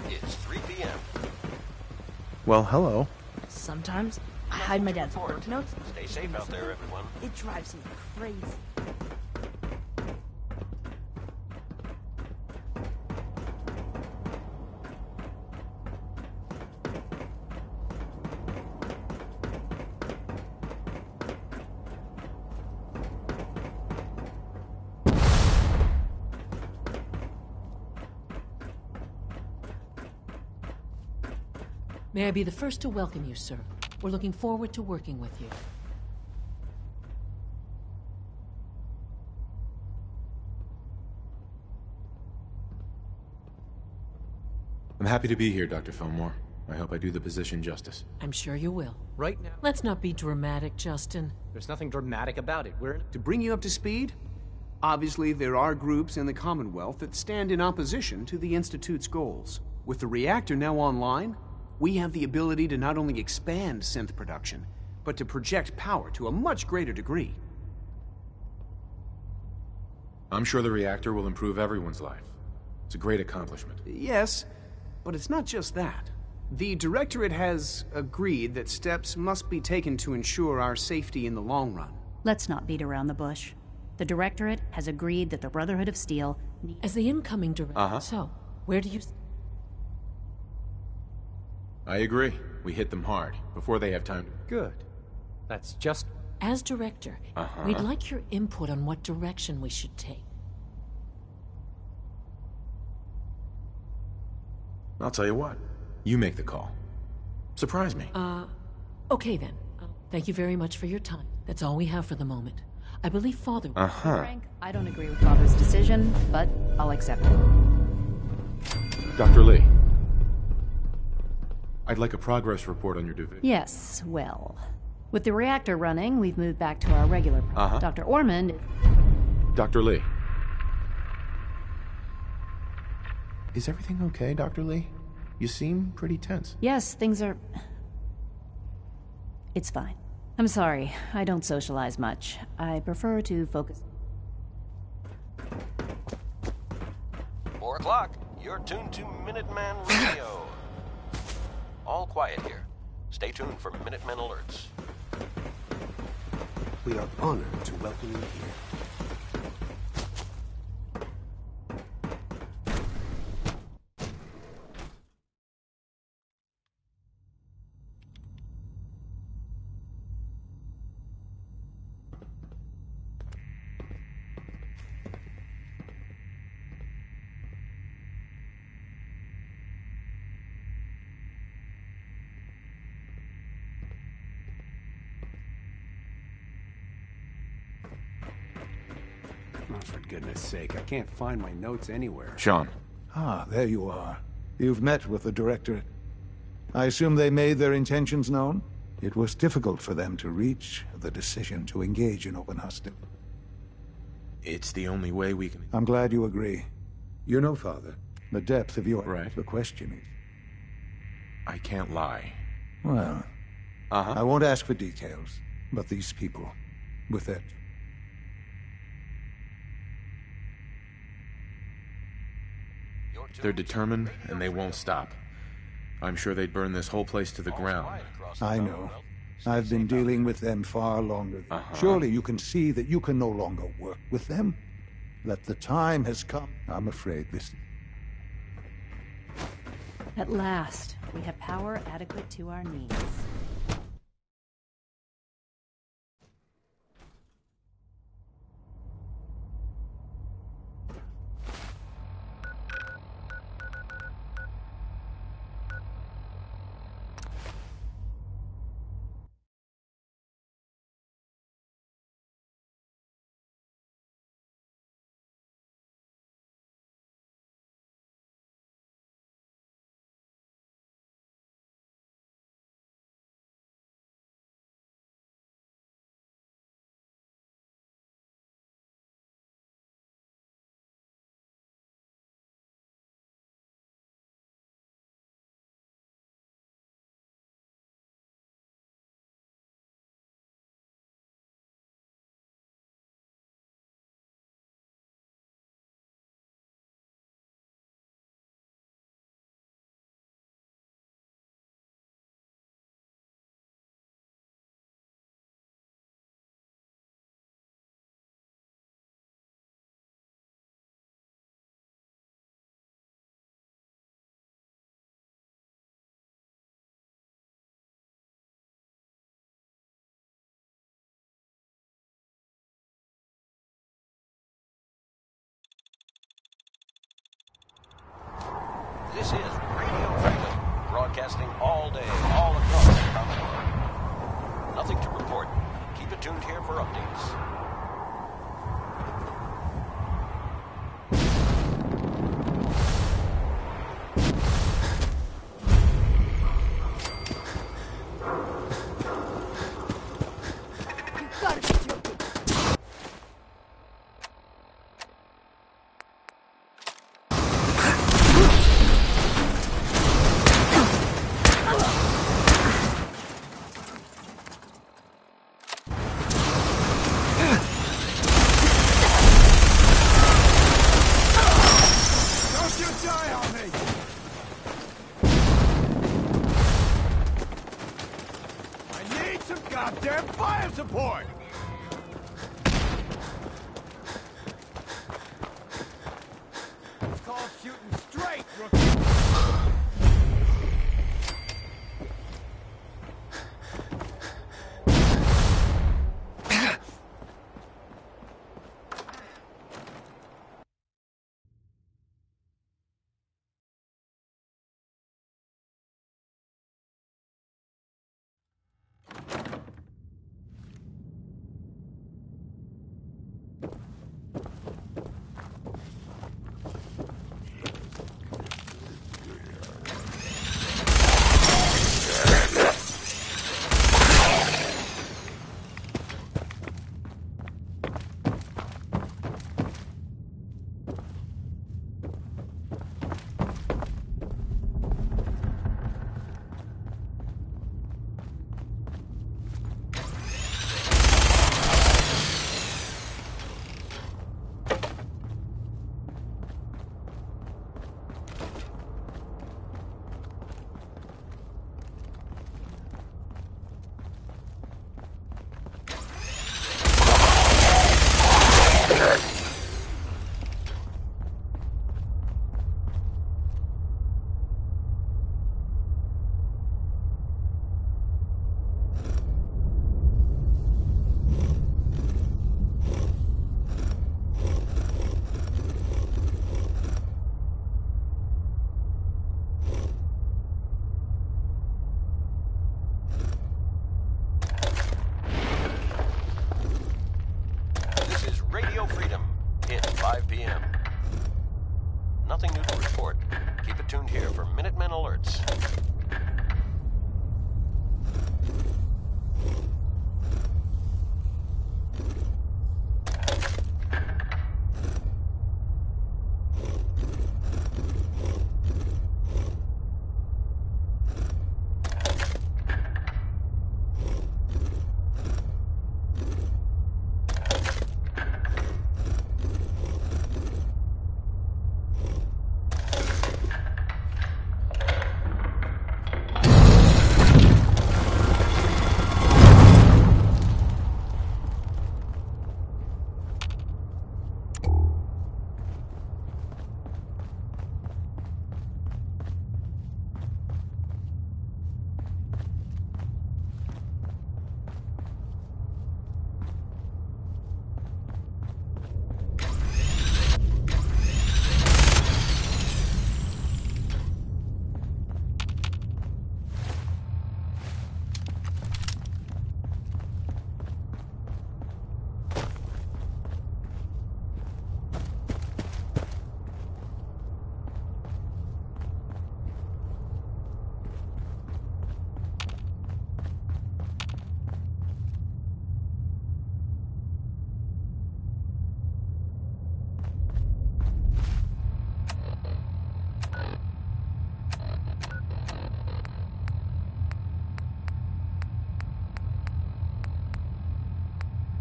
It's 3 p.m. Well, hello. Sometimes I hide my dad's work notes. Stay safe out there, everyone. It drives me crazy. May I be the first to welcome you, sir. We're looking forward to working with you. I'm happy to be here, Dr. Fillmore. I hope I do the position justice. I'm sure you will. Right now. Let's not be dramatic, Justin. There's nothing dramatic about it. To bring you up to speed, obviously there are groups in the Commonwealth that stand in opposition to the Institute's goals. With the reactor now online, we have the ability to not only expand synth production, but to project power to a much greater degree. I'm sure the reactor will improve everyone's life. It's a great accomplishment. Yes, but it's not just that. The Directorate has agreed that steps must be taken to ensure our safety in the long run. Let's not beat around the bush. The Directorate has agreed that the Brotherhood of Steel... As the incoming director, so, where do you... I agree. We hit them hard, before they have time to... Good. That's just... As director, we'd like your input on what direction we should take. I'll tell you what. You make the call. Surprise me. Okay then. Thank you very much for your time. That's all we have for the moment. I believe Father... Frank, I don't agree with Father's decision, but I'll accept it. Dr. Lee. I'd like a progress report on your division. Yes, well... With the reactor running, we've moved back to our regular... Dr. Ormond... Dr. Lee. Is everything okay, Dr. Lee? You seem pretty tense. Yes, things are... It's fine. I'm sorry, I don't socialize much. I prefer to focus... 4 o'clock. You're tuned to Minuteman Radio. All quiet here. Stay tuned for Minutemen alerts. We are honored to welcome you here. Oh, for goodness sake, I can't find my notes anywhere. Sean. Ah, there you are. You've met with the Directorate. I assume they made their intentions known? It was difficult for them to reach the decision to engage in open hostility. It's the only way we can... I'm glad you agree. You know, Father, the depth of your... Right. The question is... I can't lie. Well... I won't ask for details, but these people, with that... They're determined, and they won't stop. I'm sure they'd burn this whole place to the ground. I know. I've been dealing with them far longer. Surely you can see that you can no longer work with them? That the time has come. I'm afraid this... At last, we have power adequate to our needs. This is Radio Freedom, broadcasting all day, all across the Commonwealth. Nothing to report. Keep it tuned here for updates. Goddamn fire support! It's called shooting straight, rookie! Radio Freedom, hit 5 p.m. Nothing new to report. Keep it tuned here for Minutemen alerts.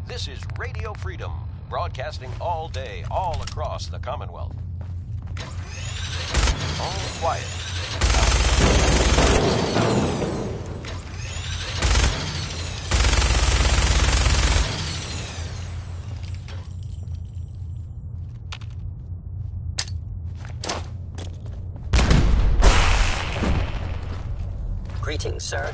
This is Radio Freedom, broadcasting all day, all across the Commonwealth. All quiet. Greetings, sir.